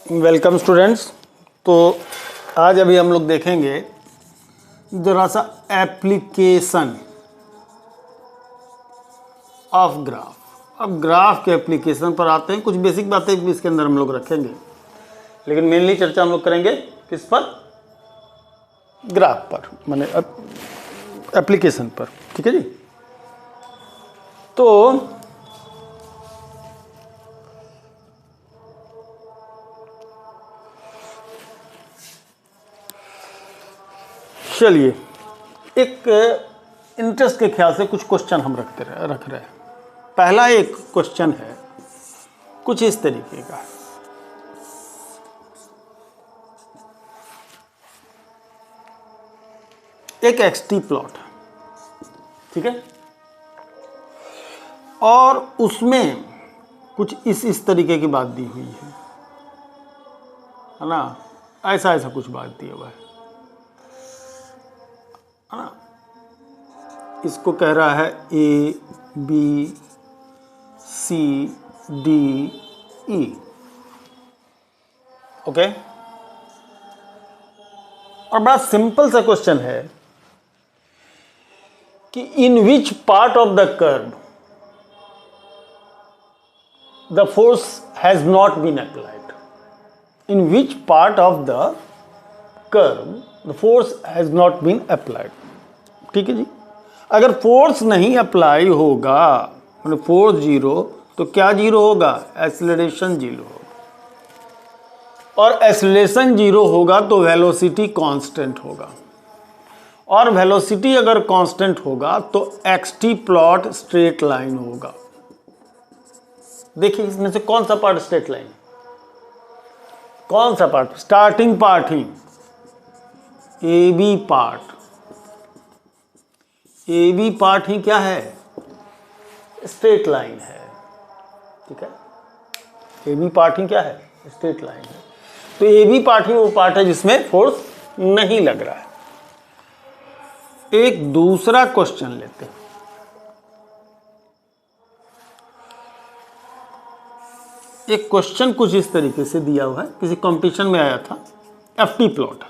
Welcome students. तो आज अभी हम लोग देखेंगे जरा सा एप्लीकेशन ऑफ ग्राफ। अब ग्राफ के एप्लीकेशन पर आते हैं। कुछ बेसिक बातें भी इसके अंदर हम लोग रखेंगे, लेकिन मेनली चर्चा हम लोग करेंगे किस पर? ग्राफ पर, माने एप्लीकेशन पर। ठीक है जी। तो चलिए, एक इंटरेस्ट के ख्याल से कुछ क्वेश्चन हम रख रहे हैं। पहला एक क्वेश्चन है कुछ इस तरीके का। एक एक्सटी प्लॉट है, ठीक है, और उसमें कुछ इस तरीके की बात दी हुई है ना। ऐसा ऐसा कुछ बात दिया हुआ है ना। इसको कह रहा है A B C D E. Okay, और बड़ा सिंपल सा क्वेश्चन है कि in which part of the curve the force has not been applied. In which part of the curve the force has not been applied. ठीक है जी। अगर force नहीं apply होगा, मतलब फोर्स जीरो, तो क्या जीरो होगा? एक्सेलरेशन जीरो होगा। और एक्सेलरेशन जीरो होगा तो वेलोसिटी कांस्टेंट होगा, और वेलोसिटी अगर कांस्टेंट होगा तो एक्सटी प्लॉट स्ट्रेट लाइन होगा। देखिए, इसमें से कौन सा पार्ट स्ट्रेट लाइन? कौन सा पार्ट? स्टार्टिंग पार्ट ही A B part. A B part ही क्या है? स्ट्रेट लाइन है। ठीक है, ए बी पार्ट ही क्या है? स्ट्रेट लाइन है। तो ए बी पार्ट ही वो पार्ट है जिसमें फोर्स नहीं लग रहा है। एक दूसरा क्वेश्चन लेते हैं। एक क्वेश्चन कुछ इस तरीके से दिया हुआ है, किसी कंपटीशन में आया था। एफटी प्लॉट,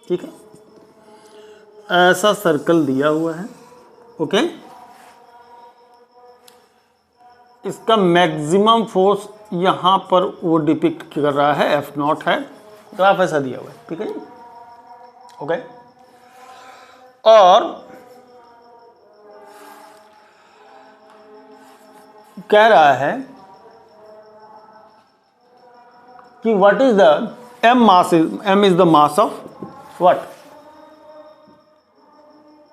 ठीक है, ऐसा सर्कल दिया हुआ है। ओके, इसका मैक्सिमम फोर्स यहां पर वो डिपिक्ट कर रहा है, एफ नॉट है। ग्राफ ऐसा दिया हुआ है, ठीक है जी। ओके, और कह रहा है कि what is the M mass M is the mass of what?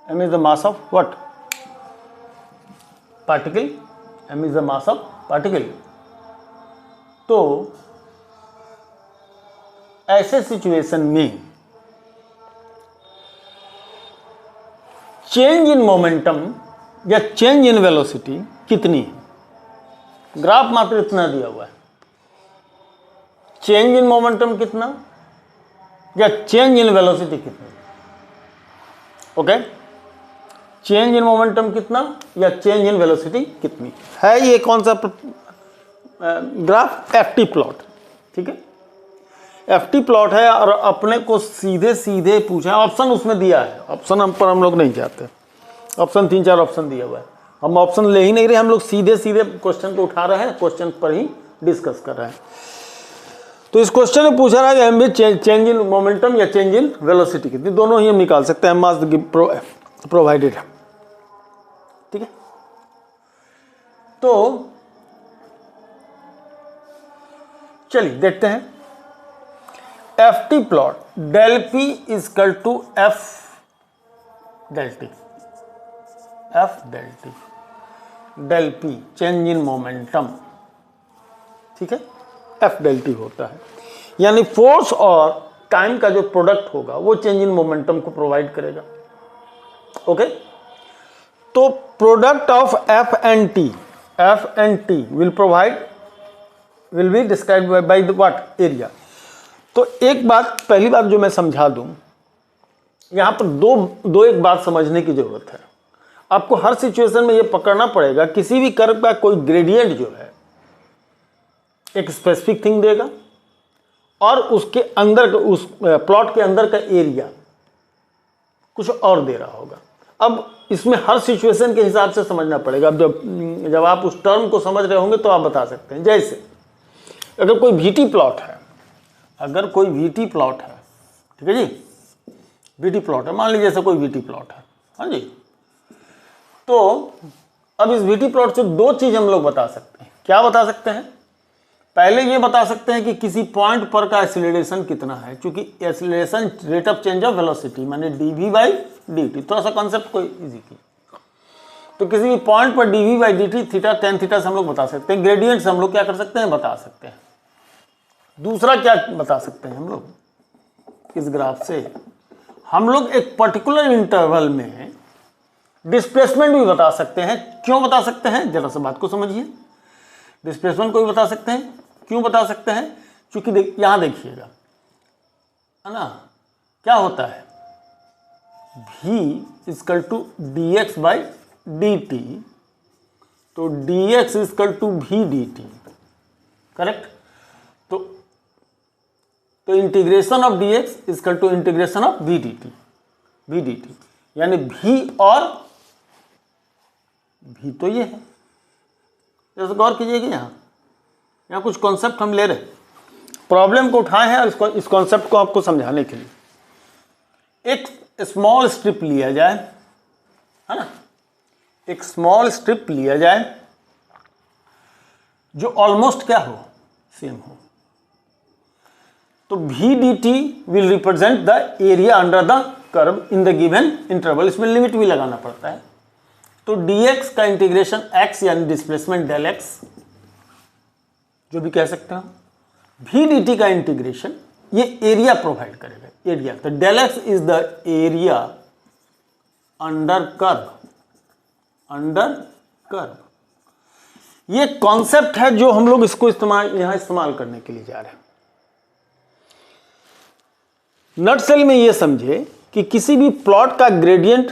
M is the mass of what? Particle. M is the mass of particle. तो ऐसे सिचुएशन में चेंज इन मोमेंटम या चेंज इन वेलोसिटी कितनी है? Graph मात्र इतना दिया हुआ है। चेंज इन मोमेंटम कितना या चेंज इन वेलोसिटी कितनी? ओके, चेंज इन मोमेंटम कितना या चेंज इन वेलोसिटी कितनी है? ये कौन सा ग्राफ? FT plot. ठीक है, एफटी प्लॉट है, और अपने को सीधे सीधे पूछा। ऑप्शन उसमें दिया है, ऑप्शन पर हम लोग नहीं जाते। ऑप्शन 3-4 ऑप्शन दिया हुआ है। हम ऑप्शन ले ही नहीं रहे, हम लोग सीधे सीधे क्वेश्चन को उठा रहे हैं, क्वेश्चन पर ही डिस्कस कर रहे हैं। तो इस क्वेश्चन में पूछा रहा है M B change in momentum या चेंज इन वेलोसिटी कितनी? दोनों ही हम निकाल सकते हैं, मास प्रोवाइडेड है। ठीक है, तो चलिए देखते हैं। F T plot del P equal to F del T. F del T, del P change in momentum, ठीक है, एफ डेल टी होता है। यानी फोर्स और टाइम का जो प्रोडक्ट होगा वो चेंज इन मोमेंटम को प्रोवाइड करेगा। ओके, तो product of F and T will be described by the what? Area. तो एक बात, पहली बात जो मैं समझा दूं, यहां पर दो एक बात समझने की जरूरत है। आपको हर सिचुएशन में ये पकड़ना पड़ेगा, किसी भी कर्व का कोई ग्रेडियंट जो है एक स्पेसिफिक थिंग देगा, और उसके अंदर उस प्लॉट के अंदर का एरिया कुछ और दे रहा होगा। अब इसमें हर सिचुएशन के हिसाब से समझना पड़ेगा। अब जब आप उस टर्म को समझ रहे होंगे तो आप बता सकते हैं। जैसे अगर कोई वीटी प्लॉट है, अगर कोई वीटी प्लॉट है, ठीक है जी, वीटी प्लॉट है, मान लीजिए जैसे कोई वीटी प्लॉट है, हाँ जी, तो अब इस वीटी प्लॉट से दो चीज हम लोग बता सकते हैं। क्या बता सकते हैं? पहले ये बता सकते हैं कि किसी पॉइंट पर का एक्सीलरेशन कितना है, क्योंकि acceleration rate of change of velocity माने dv/dt, थोड़ा सा कॉन्सेप्ट को इजी की। तो किसी भी पॉइंट पर dv/dt थीटा टेन थीटा से हम लोग बता सकते हैं। ग्रेडियंट से हम लोग क्या कर सकते हैं? बता सकते हैं। दूसरा क्या बता सकते हैं हम लोग? इस ग्राफ से हम लोग एक पर्टिकुलर इंटरवल में डिस्प्लेसमेंट भी बता सकते हैं। क्यों बता सकते हैं? जरा सा बात को समझिए। डिस्प्लेसमेंट को भी बता सकते हैं। क्यों बता सकते हैं? क्योंकि यहां देखिएगा, है ना, क्या होता है, v इक्वल टू dx/dt, तो dx equal to v dt, correct. तो integration of dx equal to integration of v dt, यानी v और v तो ये है। जैसे गौर कीजिएगा, यहाँ कुछ कॉन्सेप्ट हम ले रहे हैं, प्रॉब्लम को उठाए हैं और इस कॉन्सेप्ट को आपको समझाने के लिए एक स्मॉल स्ट्रिप लिया जाए, है ना, एक स्मॉल स्ट्रिप लिया जाए जो ऑलमोस्ट क्या हो, सेम हो। तो v dt will represent the area under the curve in the given interval. इसमें लिमिट भी लगाना पड़ता है। तो dx का इंटीग्रेशन x यानी डिस्प्लेसमेंट डेल x जो भी कह सकते हो, v dt का इंटीग्रेशन ये एरिया प्रोवाइड करेगा, एरिया। तो del x is the area under curve, under curve. ये कॉन्सेप्ट है जो हम लोग इसको इस्तेमाल करने के लिए जा रहे हैं। नटसेल में ये समझे कि किसी भी प्लॉट का ग्रेडियंट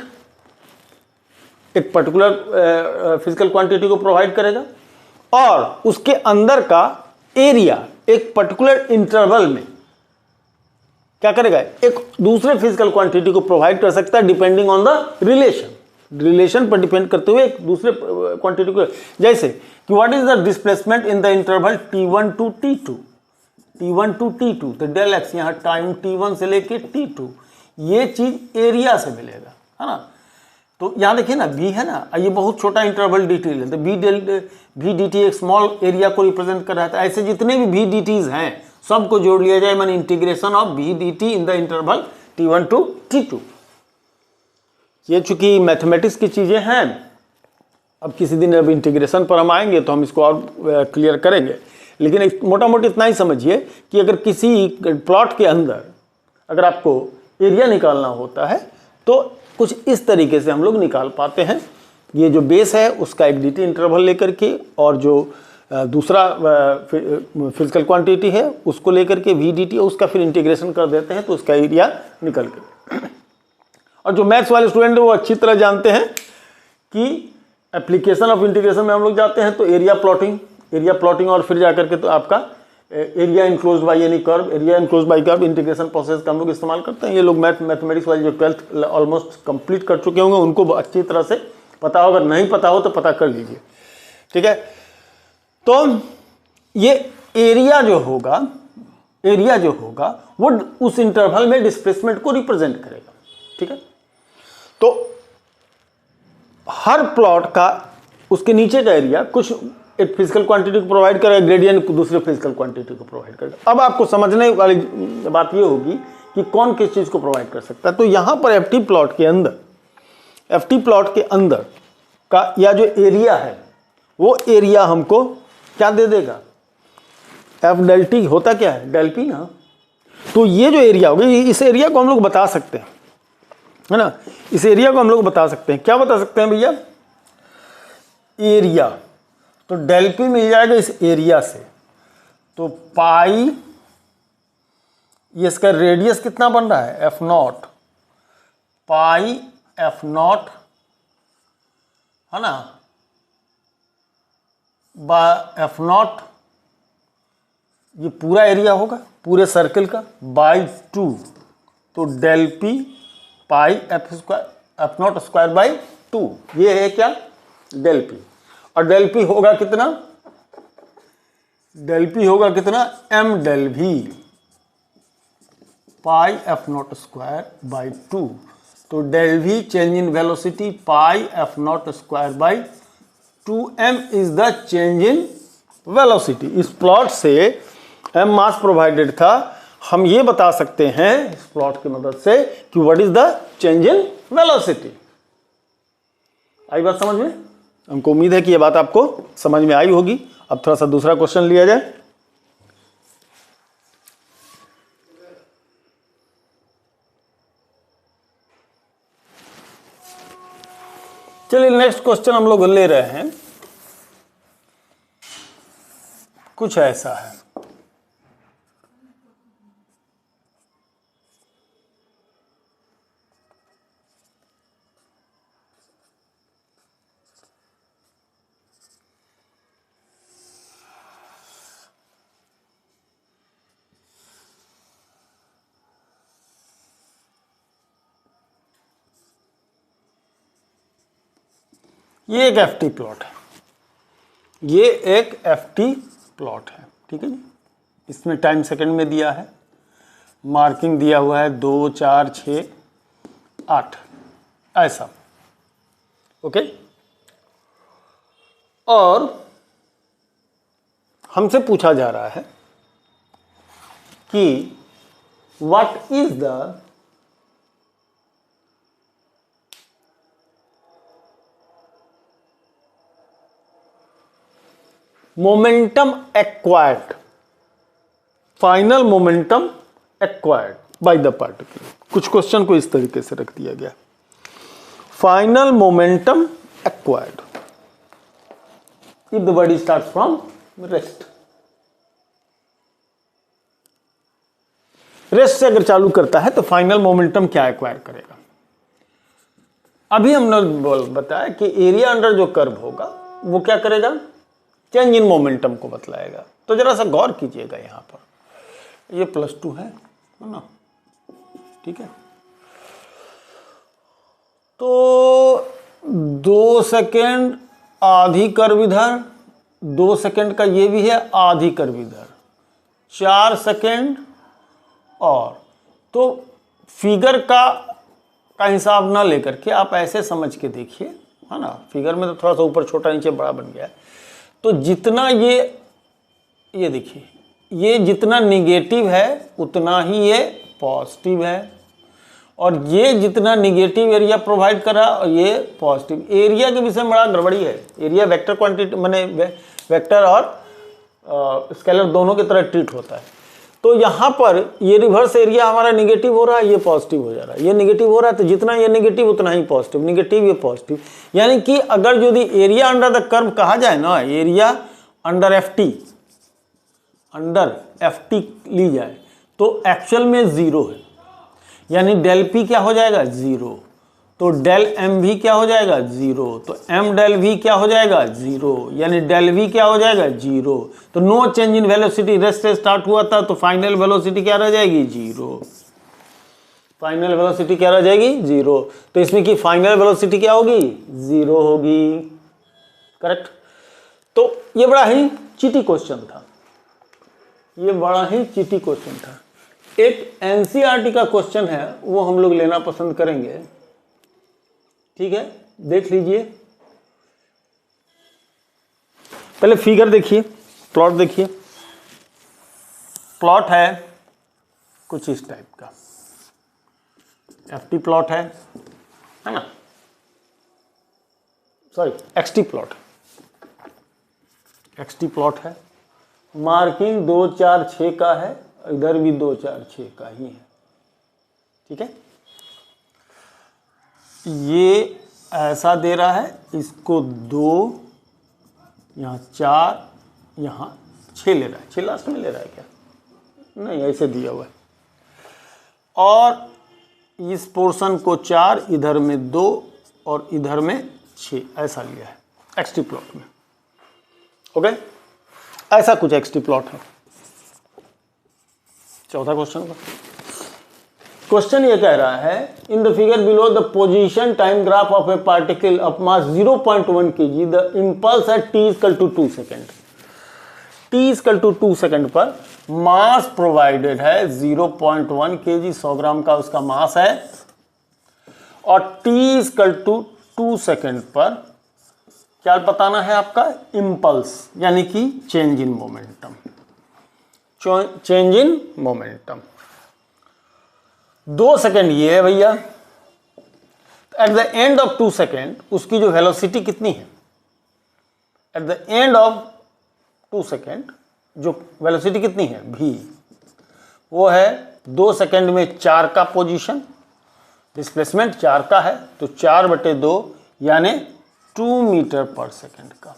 एक पर्टिकुलर फिजिकल क्वांटिटी को प्रोवाइड करेगा और उसके अंदर का एरिया एक पर्टिकुलर इंटरवल में क्या करेगा, एक दूसरे फिजिकल क्वांटिटी को प्रोवाइड कर सकता है डिपेंडिंग ऑन द रिलेशन पर डिपेंड करते हुए एक दूसरे क्वांटिटी को। जैसे कि what is the displacement in the interval t1 to t2, t1 to t2, तो डेल एक्स यहाँ टाइम t1 से लेके t2, ये चीज एरिया से मिलेगा, है ना। तो यहाँ देखिए ना, v है ना, ये बहुत छोटा इंटरवल dt लेते हैं, v dt एक स्मॉल एरिया को रिप्रेजेंट कर रहा था। ऐसे जितने भी v dt's हैं सबको जोड़ लिया जाए, माने integration of v dt in the interval t1 to t2। ये चूंकि मैथमेटिक्स की चीजें हैं, अब किसी दिन अब इंटीग्रेशन पर हम आएंगे तो हम इसको और क्लियर करेंगे, लेकिन मोटा मोटी इतना ही समझिए कि अगर किसी प्लॉट के अंदर अगर आपको एरिया निकालना होता है तो कुछ इस तरीके से हम लोग निकाल पाते हैं। ये जो बेस है उसका एक dt इंटरवल लेकर के और जो दूसरा फिजिकल क्वांटिटी है उसको लेकर के v dt, उसका फिर इंटीग्रेशन कर देते हैं तो उसका एरिया निकल के। और जो मैथ्स वाले स्टूडेंट है वो अच्छी तरह जानते हैं कि एप्लीकेशन ऑफ इंटीग्रेशन में हम लोग जाते हैं तो एरिया प्लॉटिंग और फिर जाकर के तो आपका area enclosed by any curve, area enclosed bye curve integration process का हम लोग इस्तेमाल करते हैं। ये लोग मैथमेटिक्स वाले जो 12th ऑलमोस्ट कंप्लीट कर चुके होंगे उनको अच्छी तरह से पता होगा, नहीं पता हो तो पता कर लीजिए, ठीक है। तो ये एरिया जो होगा वो उस इंटरवल में डिस्प्लेसमेंट को रिप्रेजेंट करेगा, ठीक है। तो हर प्लॉट का उसके नीचे का एरिया कुछ एक फिजिकल क्वांटिटी को प्रोवाइड करेगा, ग्रेडियंट दूसरे फिजिकल क्वांटिटी को प्रोवाइड करेगा। अब आपको समझने वाली बात ये होगी कि कौन किस चीज को प्रोवाइड कर सकता है। तो यहां पर एफटी प्लॉट के अंदर का या जो एरिया है वो एरिया हमको क्या दे देगा, एफ डेल टी होता क्या है, डेल पी ना। तो ये जो एरिया होगा इस एरिया को हम लोग बता सकते हैं, है ना, इस एरिया को हम लोग बता सकते हैं। क्या बता सकते हैं भैया, एरिया। तो डेल पी मिल जाएगा इस एरिया से, तो पाई, ये इसका रेडियस कितना बन रहा है, F not, pi F not, है ना, बा एफ नॉट ये पूरा एरिया होगा पूरे सर्कल का बाई 2, तो del P pi F not square by 2, ये है क्या डेल पी। और डेल पी होगा कितना, डेल पी होगा कितना M del V pi F not square by 2, तो del V change in velocity pi F not square by 2m is the change in velocity. इस प्लॉट से m mass provided था, हम ये बता सकते हैं इस प्लॉट की मदद से कि what is the change in velocity. आई बात समझ में? हमको उम्मीद है कि ये बात आपको समझ में आई होगी। अब थोड़ा सा दूसरा क्वेश्चन लिया जाए। चलिए नेक्स्ट क्वेश्चन हम लोग ले रहे हैं, कुछ ऐसा है। ये एक एफ टी प्लॉट है, ये एक एफ टी प्लॉट है, ठीक है जी। इसमें टाइम सेकंड में दिया है, मार्किंग दिया हुआ है 2, 4, 6, 8 ऐसा, ओके। और हमसे पूछा जा रहा है कि what is the momentum acquired, final momentum acquired by the particle. कुछ क्वेश्चन को इस तरीके से रख दिया गया, final momentum acquired if the body start from rest. Rest से अगर चालू करता है तो फाइनल मोमेंटम क्या एक्वायर करेगा। अभी हमने बताया कि एरिया अंडर जो कर्व होगा वो क्या करेगा, चेंज इन मोमेंटम को बतलाएगा। तो जरा सा गौर कीजिएगा, यहां पर ये +2 है ना, ठीक है। तो 2 सेकेंड आधी कर्व इधर, 2 सेकेंड का ये भी है आधी कर्व इधर, 4 सेकेंड और, तो फिगर का हिसाब ना लेकर के आप ऐसे समझ के देखिए, है ना। फिगर में तो थोड़ा सा ऊपर छोटा नीचे बड़ा बन गया है। तो जितना ये देखिए, ये जितना निगेटिव है उतना ही ये पॉजिटिव है, और ये जितना निगेटिव एरिया प्रोवाइड कर रहा है और ये पॉजिटिव। एरिया के विषय में बड़ा गड़बड़ी है। एरिया वेक्टर क्वांटिटी माने वेक्टर और स्केलर दोनों की तरह ट्रीट होता है। तो यहाँ पर ये रिवर्स एरिया हमारा निगेटिव हो रहा है, ये पॉजिटिव हो जा रहा है, ये निगेटिव हो रहा है, तो जितना ये निगेटिव उतना ही पॉजिटिव, निगेटिव ये पॉजिटिव। यानी कि अगर यदि एरिया अंडर द कर्व कहा जाए ना, एरिया अंडर एफ टी ली जाए तो एक्चुअल में 0 है, यानी डेल पी क्या हो जाएगा 0, तो डेल एम वी क्या हो जाएगा 0, तो एम डेल वी क्या हो जाएगा 0, यानी डेल वी क्या हो जाएगा 0। तो no change in velocity, rest से स्टार्ट हुआ था तो फाइनल वेलोसिटी क्या रह जाएगी 0, फाइनल वेलोसिटी क्या रह जाएगी 0। तो इसमें की फाइनल वेलोसिटी क्या होगी 0 होगी, करेक्ट। तो ये बड़ा ही चीटी क्वेश्चन था, ये बड़ा ही चीटी क्वेश्चन था। एक एनसीईआरटी का क्वेश्चन है वो हम लोग लेना पसंद करेंगे, ठीक है। देख लीजिए, पहले फिगर देखिए, प्लॉट देखिए। प्लॉट है कुछ इस टाइप का, एफटी प्लॉट है ना, sorry XT plot, XT plot है। मार्किंग 2, 4, 6 का है, इधर भी 2, 4, 6 का ही है, ठीक है। ये ऐसा दे रहा है, इसको 2, यहाँ 4, यहाँ 6 ले रहा है, 6 लास्ट में ले रहा है क्या, नहीं ऐसे दिया हुआ है। और इस पोर्शन को 4, इधर में 2 और इधर में 6 ऐसा लिया है एक्सटी प्लॉट में, ओके। ऐसा कुछ एक्सटी प्लॉट है, चौथा क्वेश्चन का क्वेश्चन ये कह रहा है in the figure below the position time graph of a particle of mass 0.1 kg the impulse at t equal to 2 second. t equal to 2 second पर मास प्रोवाइडेड है 0.1 kg, 100 ग्राम का उसका मास है, और t इक्वल टू 2 सेकेंड पर क्या बताना है आपका, इम्पल्स यानी कि change in momentum, change in momentum. 2 second ये है भैया, at the end of 2 second उसकी जो वेलोसिटी कितनी है, at the end of 2 second जो वेलोसिटी कितनी है v, वो है 2 सेकेंड में 4 का पोजीशन, डिस्प्लेसमेंट 4 का है तो 4/2 यानी 2 मीटर पर सेकेंड का।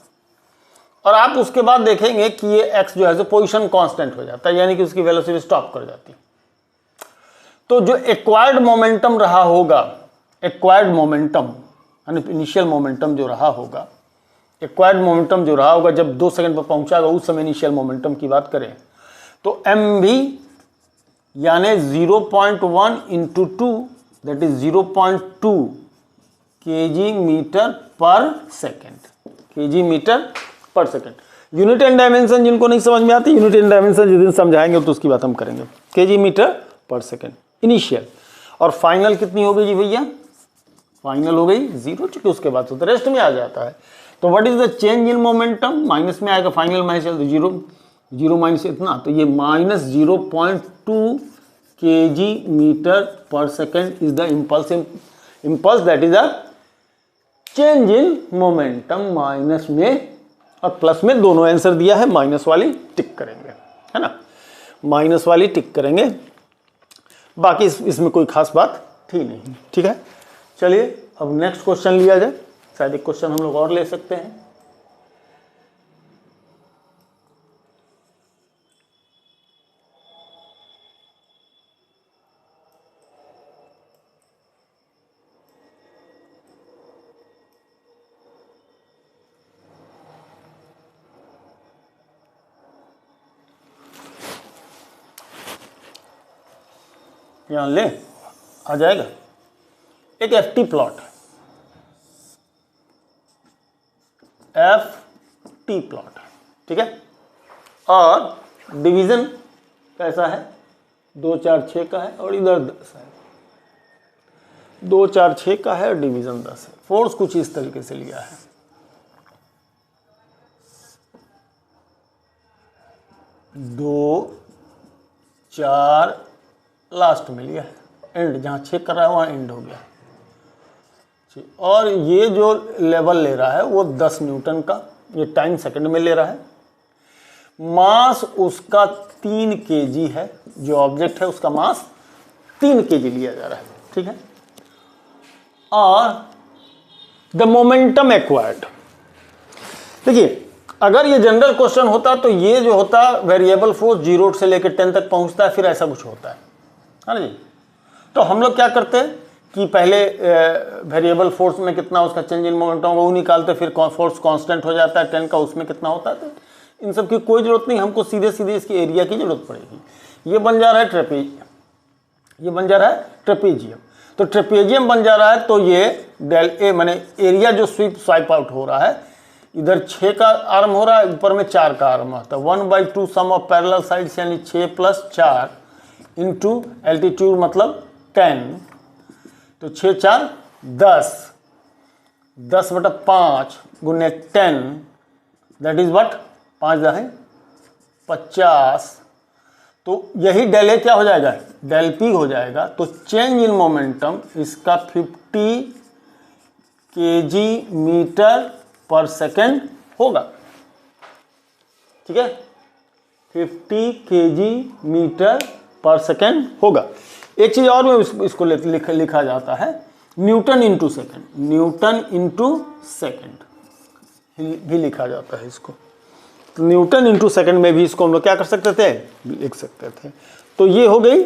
और आप उसके बाद देखेंगे कि ये x जो है जो पोजीशन कांस्टेंट हो जाता है, यानी कि उसकी वेलोसिटी स्टॉप कर जाती है। तो जो एक्वायर्ड मोमेंटम रहा होगा, एक्वायर्ड मोमेंटम यानी इनिशियल मोमेंटम जो रहा होगा, एक्वायर्ड मोमेंटम जो रहा होगा जब 2 सेकंड पर पहुंचागा उस समय इनिशियल मोमेंटम की बात करें तो mv यानी 0.1 into 2 that is 0.2 kg metre per second, kg metre per second. Unit and dimension जिनको नहीं समझ में आती, यूनिट एंड डायमेंशन जिस दिन समझाएंगे तो उसकी बात हम करेंगे। kg metre per second initial, और फाइनल कितनी हो गई जी भैया, फाइनल हो गई 0, चूंकि उसके बाद तो रेस्ट में आ जाता है। तो what is the change in momentum, minus में आएगा, फाइनल माइनस चल 0 माइनस इतना, तो ये minus 0.2 kg metre per second is the impulse that is the change in momentum. Minus में और प्लस में दोनों आंसर दिया है, माइनस वाली टिक करेंगे, है ना, माइनस वाली टिक करेंगे, बाकी इसमें कोई खास बात थी नहीं। ठीक है, चलिए अब नेक्स्ट क्वेश्चन लिया जाए, शायद एक क्वेश्चन हम लोग और ले सकते हैं। यहां ले आ जाएगा, एक FT प्लॉट है, FT प्लॉट है, ठीक है, और डिवीजन कैसा है, 2 4 6 का है और इधर 10 है, 2 4 6 का है और डिवीजन 10 है। फोर्स कुछ इस तरीके से लिया है, 2 4 लास्ट में लिया है, एंड जहाँ 6 कर रहा है वहाँ एंड हो गया, और ये जो लेवल ले रहा है वो 10 न्यूटन का, ये टाइम सेकंड में ले रहा है, मास उसका 3 kg है, जो ऑब्जेक्ट है उसका मास 3 kg लिया जा रहा है, ठीक है, और द मोमेंटम एक्वायर्ड। देखिए अगर ये जनरल क्वेश्चन होता तो ये जो होता वेरिएबल फोर्स 0 से लेकर 10 तक पहुंचता है, फिर ऐसा कुछ होता है ना जी। तो हम लोग क्या करते हैं कि पहले वेरिएबल फोर्स में कितना उसका चेंज इन मोमेंटम वो निकालते, फिर फोर्स कांस्टेंट हो जाता है 10 का, उसमें कितना होता है। तो इन सब की कोई ज़रूरत नहीं, हमको सीधे सीधे इसकी एरिया की ज़रूरत पड़ेगी। ये बन जा रहा है ट्रेपेजियम, ये बन जा रहा है ट्रेपेजियम, तो ट्रेपेजियम बन जा रहा है, तो ये डेल ए माने एरिया जो स्वाइप आउट हो रहा है, इधर 6 का आर्म हो रहा है, ऊपर में 4 का आर्म आता है, 1/2 सम ऑफ पैरेलल साइड्स यानी 6 + 4 इंटू एल्टीट्यूड मतलब 10, तो 6 4 10, 10/5 गुने 10 दैट इज व्हाट, 5 है 50, तो यही डेल ए क्या हो जाएगा, डेल पी हो जाएगा। तो चेंज इन मोमेंटम इसका 50 kg मीटर पर सेकेंड होगा, ठीक है, 50 kg मीटर पर सेकेंड होगा। एक चीज और में इसको लिखा जाता है Newton into second, Newton into second भी लिखा जाता है इसको, तो न्यूटन इंटू सेकेंड में भी इसको हम लोग क्या कर सकते थे, लिख सकते थे। तो ये हो गई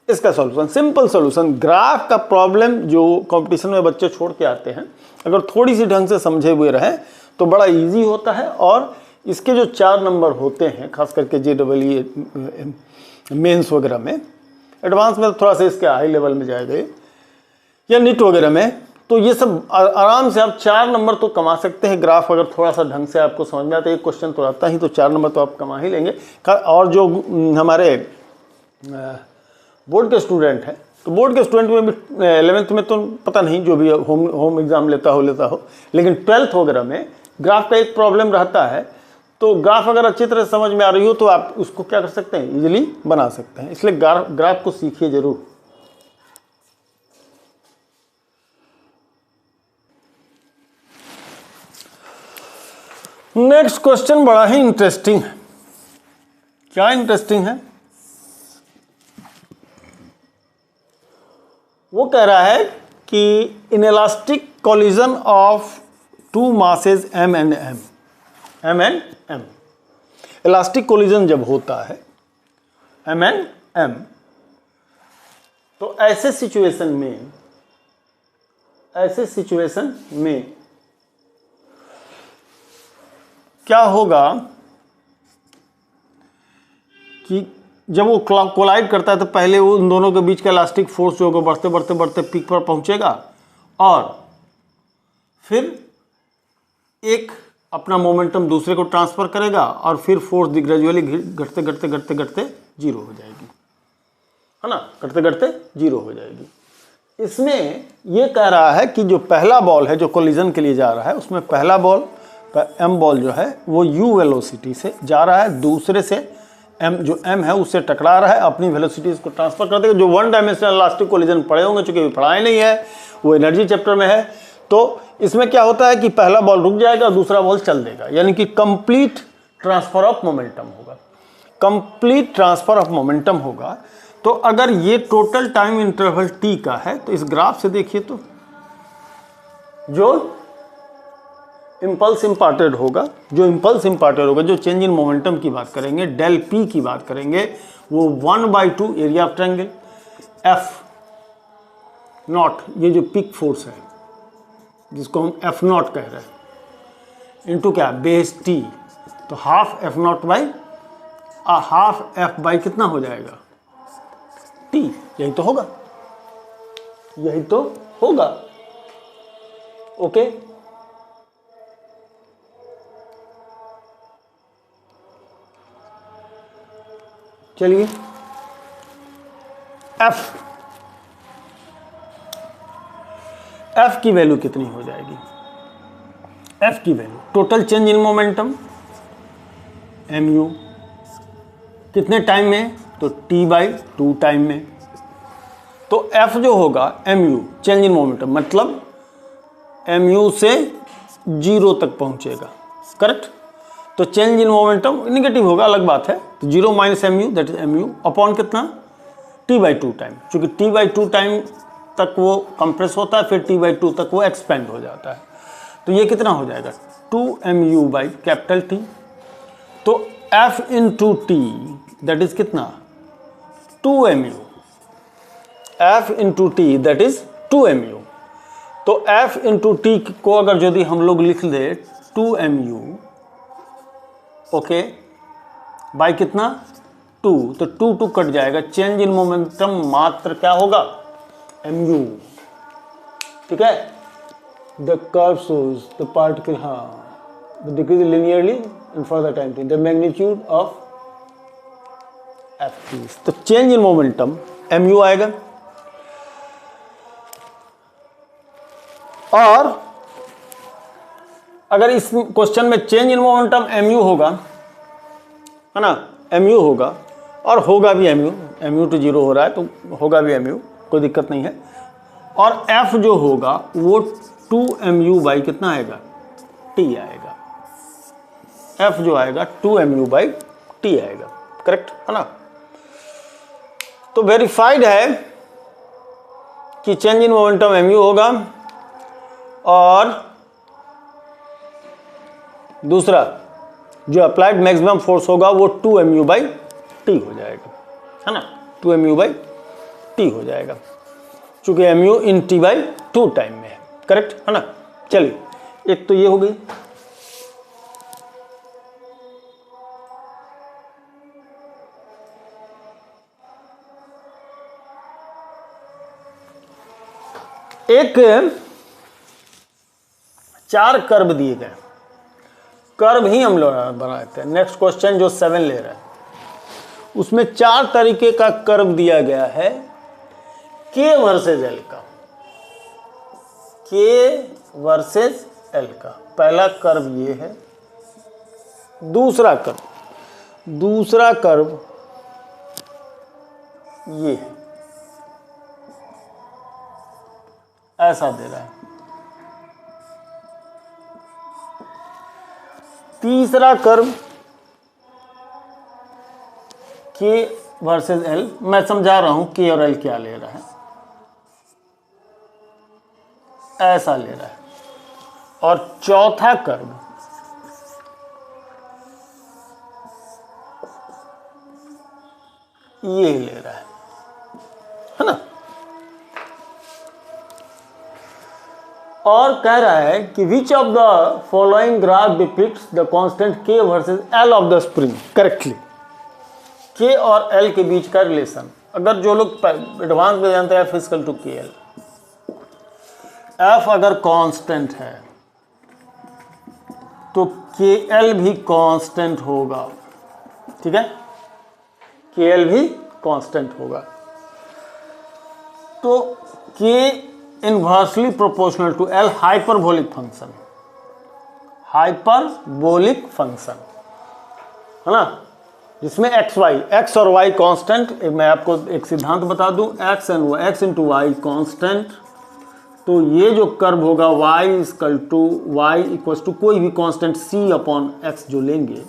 इसका सॉल्यूशन, सिंपल सॉल्यूशन। ग्राफ का प्रॉब्लम जो कंपटीशन में बच्चे छोड़ के आते हैं, अगर थोड़ी सी ढंग से समझे हुए रहे तो बड़ा इजी होता है, और इसके जो 4 नंबर होते हैं, खास करके JEE मेंस वगैरह में, एडवांस में थोड़ा सा इसके हाई लेवल में जाएगा या नीट वगैरह में, तो ये सब आराम से आप 4 नंबर तो कमा सकते हैं। ग्राफ अगर थोड़ा सा ढंग से आपको समझ में आता है, एक क्वेश्चन तो आता ही, तो 4 नंबर तो आप कमा ही लेंगे। और जो हमारे बोर्ड के स्टूडेंट हैं, तो बोर्ड के स्टूडेंट में भी 11th में तो पता नहीं, जो भी होम एग्ज़ाम लेता हो, लेकिन 12th वगैरह में ग्राफ का एक प्रॉब्लम रहता है। तो ग्राफ अगर अच्छी तरह समझ में आ रही हो तो आप उसको क्या कर सकते हैं, इजीली बना सकते हैं। इसलिए ग्राफ को सीखिए जरूर। नेक्स्ट क्वेश्चन बड़ा ही इंटरेस्टिंग है। क्या इंटरेस्टिंग है? वो कह रहा है कि inelastic collision of two masses m and m, elastic collision जब होता है m एंड m, तो ऐसे सिचुएशन में क्या होगा कि जब वो कोलाइड करता है तो पहले वो उन दोनों के बीच का इलास्टिक फोर्स जो होगा बढ़ते बढ़ते बढ़ते पीक पर पहुंचेगा, और फिर एक अपना मोमेंटम दूसरे को ट्रांसफर करेगा, और फिर फोर्स ग्रेजुअली घटते घटते घटते घटते जीरो हो जाएगी, है ना, घटते घटते जीरो हो जाएगी। इसमें ये कह रहा है कि जो पहला बॉल है जो कोलिजन के लिए जा रहा है, उसमें पहला बॉल m बॉल जो है वो u वेलोसिटी से जा रहा है, दूसरे से जो m है उससे टकरा रहा है, अपनी वेलोसिटी इसको ट्रांसफर कर देगा। जो 1 डायमेंशनल इलास्टिक कोलिजन पढ़े होंगे, चूंकि अभी पढ़ाए नहीं है, वो एनर्जी चैप्टर में है, तो इसमें क्या होता है कि पहला बॉल रुक जाएगा, दूसरा बॉल चल देगा, यानी कि कंप्लीट ट्रांसफर ऑफ मोमेंटम होगा, कंप्लीट ट्रांसफर ऑफ मोमेंटम होगा। तो अगर ये टोटल टाइम इंटरवल t का है, तो इस ग्राफ से देखिए, तो जो इम्पल्स इम्पार्टेड होगा, जो चेंज इन मोमेंटम की बात करेंगे, डेल पी की बात करेंगे, वो 1/2 area of triangle F not, ये जो पिक फोर्स है जिसको हम एफ नॉट कह रहे हैं, इनटू क्या, बेस टी, तो half F not by half F by कितना हो जाएगा, टी। यही तो होगा, ओके। चलिए, एफ की वैल्यू कितनी हो जाएगी, एफ की value total change in momentum mu, कितने टाइम में, तो t/2 टाइम में। तो एफ जो होगा mu चेंज इन मोमेंटम, मतलब mu से 0 तक पहुंचेगा, करेक्ट। तो चेंज इन मोमेंटम निगेटिव होगा, अलग बात है, तो 0 minus mu, that is mu upon कितना, t/2 टाइम। चूंकि t/2 टाइम तक वो कंप्रेस होता है, फिर t/2 तक वो एक्सपेंड हो जाता है, तो ये कितना हो जाएगा, 2mu बाई कैपिटल T। तो F into T that is कितना, 2mu, F into T that is 2mu। तो F इंटू टी को अगर यदि हम लोग लिख दे 2mu, ओके, बाई कितना, 2, तो 2 कट जाएगा, चेंज इन मोमेंटम मात्र क्या होगा, mu, ठीक है। The curve shows the particle, हाँ, the decrease linearly in for the time, the magnitude of F T, तो चेंज इन मोमेंटम mu आएगा। और अगर इस क्वेश्चन में चेंज इन मोमेंटम mu होगा, है ना, mu होगा, और होगा भी mu टू 0 हो रहा है तो होगा भी mu, कोई दिक्कत नहीं है। और f जो होगा वो 2mu बाई कितना आएगा, t आएगा, f जो आएगा 2mu बाई t आएगा, करेक्ट है ना। तो वेरीफाइड है कि चेंज इन मोमेंटम mu होगा, और दूसरा जो अप्लाइड मैक्सिमम फोर्स होगा वो 2mu बाई टी हो जाएगा, है ना, 2mu बाई टी हो जाएगा, चूंकि mu इन t/2 टाइम में है, करेक्ट है ना। चलिए, एक तो ये हो गई। एक 4 कर्व दिए गए, कर्व ही हम लोग बनाते हैं। नेक्स्ट क्वेश्चन जो 7 ले रहा है उसमें 4 तरीके का कर्व दिया गया है K वर्सेस L का, K वर्सेस L का। पहला कर्व ये है, दूसरा कर्व ये है, ऐसा दे रहा है। तीसरा कर्व K वर्सेस L, मैं समझा रहा हूं K और L क्या ले रहा है, ऐसा ले रहा है। और चौथा कर्व ये ले रहा है ना। और कह रहा है कि which of the following graph depicts the constant K versus L of the spring correctly. K और L के बीच का रिलेशन, अगर जो लोग एडवांस में जानते हैं F equal to KL, F अगर कांस्टेंट है तो KL भी कांस्टेंट होगा, ठीक है, KL भी कांस्टेंट होगा। तो K inversely proportional to L hyperbolic function, hyperbolic function है ना, जिसमें x और y कांस्टेंट। मैं आपको एक सिद्धांत बता दूं, x इंटू वाई कांस्टेंट, तो ये जो कर्व होगा y इक्वल टू कोई भी कांस्टेंट c अपॉन x जो लेंगे,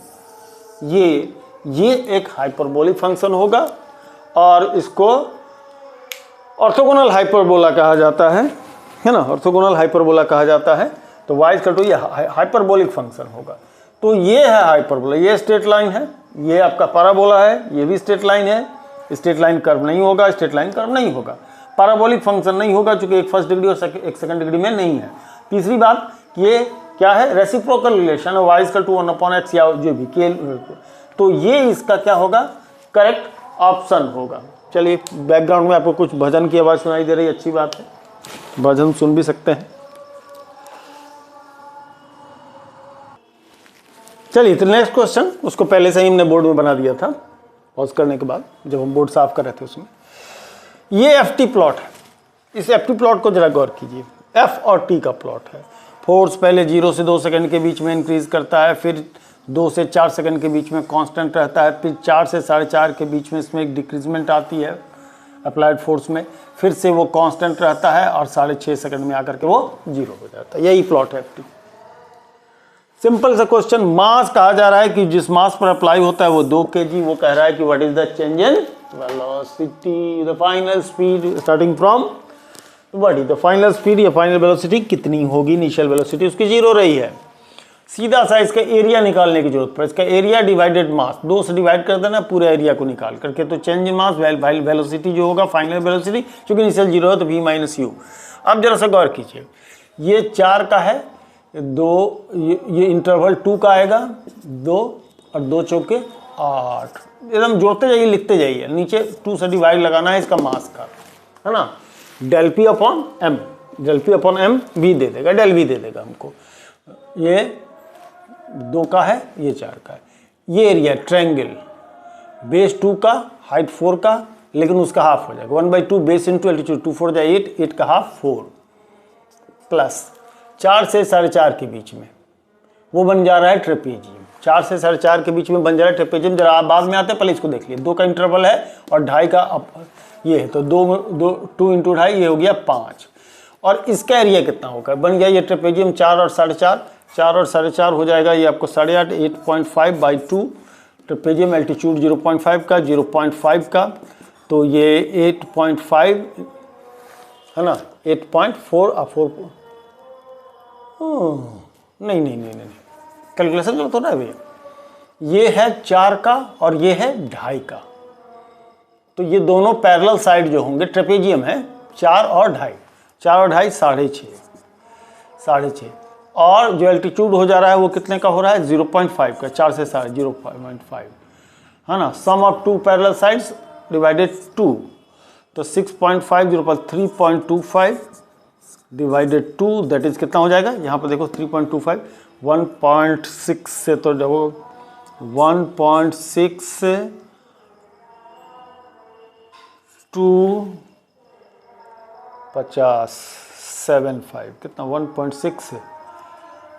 ये एक हाइपरबोलिक फंक्शन होगा और इसको ऑर्थोगोनल हाइपरबोला कहा जाता है ना, ऑर्थोगोनल हाइपरबोला कहा जाता है। तो y इक्वल टू ये हाइपरबोलिक फंक्शन होगा। तो ये है हाइपरबोला, ये स्ट्रेट लाइन है, ये आपका पैराबोला है, ये भी स्ट्रेट लाइन है। स्ट्रेट लाइन कर्व नहीं होगा, स्ट्रेट लाइन कर्व नहीं होगा, पैराबोलिक फंक्शन नहीं होगा, चूंकि एक फर्स्ट डिग्री और एक सेकंड डिग्री में नहीं है। तीसरी बात, ये क्या है, रेसिप्रोकल रिलेशन है, y इक्वल टू 1/x या जो भी के, तो ये इसका क्या होगा, करेक्ट ऑप्शन होगा। चलिए, बैकग्राउंड में आपको कुछ भजन की आवाज़ सुनाई दे रही है, अच्छी बात है, भजन सुन भी सकते हैं। चलिए, तो नेक्स्ट क्वेश्चन, उसको पहले से ही हमने बोर्ड में बना दिया था पॉज करने के बाद, जब हम बोर्ड साफ कर रहे थे उसमें। ये FT प्लॉट है, इस FT प्लॉट को जरा गौर कीजिए। F और T का प्लॉट है। फोर्स पहले 0 से 2 सेकंड के बीच में इंक्रीज करता है, फिर 2 से 4 सेकंड के बीच में कांस्टेंट रहता है, फिर 4 से 4.5 के बीच में इसमें एक डिक्रीजमेंट आती है अप्लाइड फोर्स में, फिर से वो कांस्टेंट रहता है और 6.5 सेकंड में आकर के वो 0 हो जाता है। यही प्लॉट है FT। सिंपल सा क्वेश्चन, मास कहा जा रहा है कि जिस मास पर अप्लाई होता है वो 2 kg, वो कह रहा है कि what is the change in velocity, the final speed starting from, what is the final speed या फाइनल वेलोसिटी कितनी होगी, इनिशियल वेलोसिटी उसकी 0 रही है। सीधा सा इसका एरिया निकालने की जरूरत पड़े, इसका एरिया डिवाइडेड मास, 2 से डिवाइड कर देना पूरे एरिया को निकाल करके, तो चेंज इन मास वेलोसिटी जो होगा फाइनल वेलोसिटी, क्योंकि इनिशियल 0 है तो v माइनस यू। अब जरा सा गौर कीजिए, ये 4 का है, 2 ये इंटरवल 2 का आएगा, 2 और 2 चौके 8, एकदम जोड़ते जाइए, लिखते जाइए, नीचे 2 से डिवाइड लगाना है इसका मास का, है ना। Del P upon M V दे देगा, डेल वी दे देगा हमको। ये 2 का है, ये 4 का है। ये एरिया ट्रायंगल, बेस 2 का, हाइट 4 का, लेकिन उसका हाफ हो जाएगा, 1/2 बेस इंटू एल्टीट्यूड, 2 4 जाए 8, 8 का हाफ 4, प्लस 4 से 4.5 के बीच में वो बन जा रहा है ट्रेपेजियम। 4 से 4.5 के बीच में बन जा रहा है ट्रेपेजियम। जरा आप बाद में आते हैं, पहले इसको देख लिए, 2 का इंटरवल है और 2.5 का ये है, तो 2 इंटू 2.5 ये हो गया 5। और इसका एरिया कितना होगा, बन गया ये ट्रेपेजियम 4 और 4.5, 4 और 4.5 हो जाएगा ये आपको 8.5, 8.5/2, ट्रेपेजियम एल्टीट्यूड 0.5 का, 0.5 का, तो ये 8.5 है ना, 8.4 और 4 नहीं, कैलकुलेशन जो तो ना भैया, ये है 4 का और ये है 2.5 का, तो ये दोनों पैरेलल साइड जो होंगे, ट्रेपेजियम है 4 और 2.5, 4 और 2.5 6.5, और जो एल्टीट्यूड हो जा रहा है वो कितने का हो रहा है, 0.5 का, 4 से 0.5 है ना। सम ऑफ 2 पैरेलल साइड्स डिवाइडेड 2, तो 6.5 3.25 डिवाइडेड 2 दैट इज कितना हो जाएगा, यहाँ पर देखो 3.25, 1.6 से तो देखो 1.6 से 2.5075 कितना 1.6 से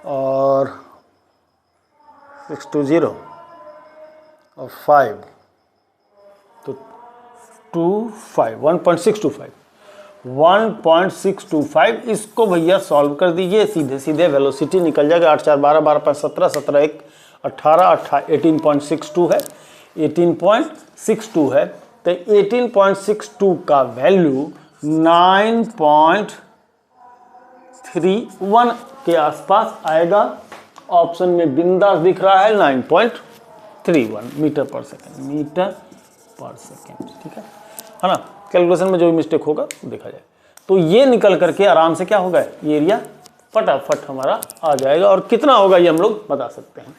और 620 और 5 तो 1.625 इसको भैया सॉल्व कर दीजिए, सीधे सीधे वेलोसिटी निकल जाएगा 8 4 12 12 5 17 17 1 18 18.62 है, 18.62 है, तो 18.62 का वैल्यू 9.31 के आसपास आएगा। ऑप्शन में बिंदास दिख रहा है 9.31 मीटर पर सेकेंड, ठीक है ना। कैलकुलेशन में जो भी मिस्टेक होगा देखा जाए, तो ये निकल करके आराम से क्या होगा, ये एरिया फटाफट हमारा आ जाएगा। और कितना होगा ये हम लोग बता सकते हैं।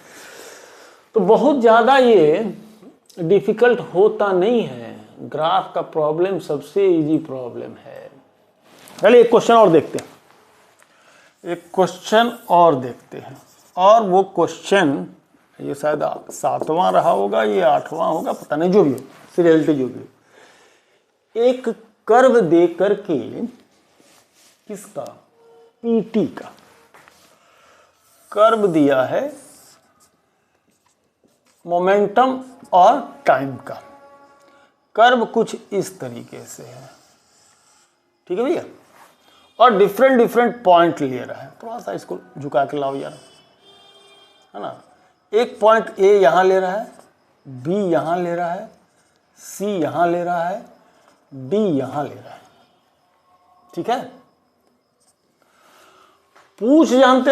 तो बहुत ज़्यादा ये डिफिकल्ट होता नहीं है, ग्राफ का प्रॉब्लम सबसे इजी प्रॉब्लम है। चलिए एक क्वेश्चन और देखते हैं, एक क्वेश्चन और देखते हैं। और वो क्वेश्चन ये शायद 7वां रहा होगा, ये 8वां होगा, पता नहीं, जो भी हो, सीरियलिटी जो भी हो। एक कर्व दे करके किसका, पीटी का कर्व दिया है, मोमेंटम और टाइम का कर्व कुछ इस तरीके से है, ठीक है भैया, और डिफरेंट पॉइंट ले रहा है। थोड़ा सा इसको झुका के लाओ यार, है ना। एक पॉइंट ए यहां ले रहा है, बी यहां ले रहा है, सी यहां ले रहा है, डी यहां ले रहा है, ठीक है। पूछ जानते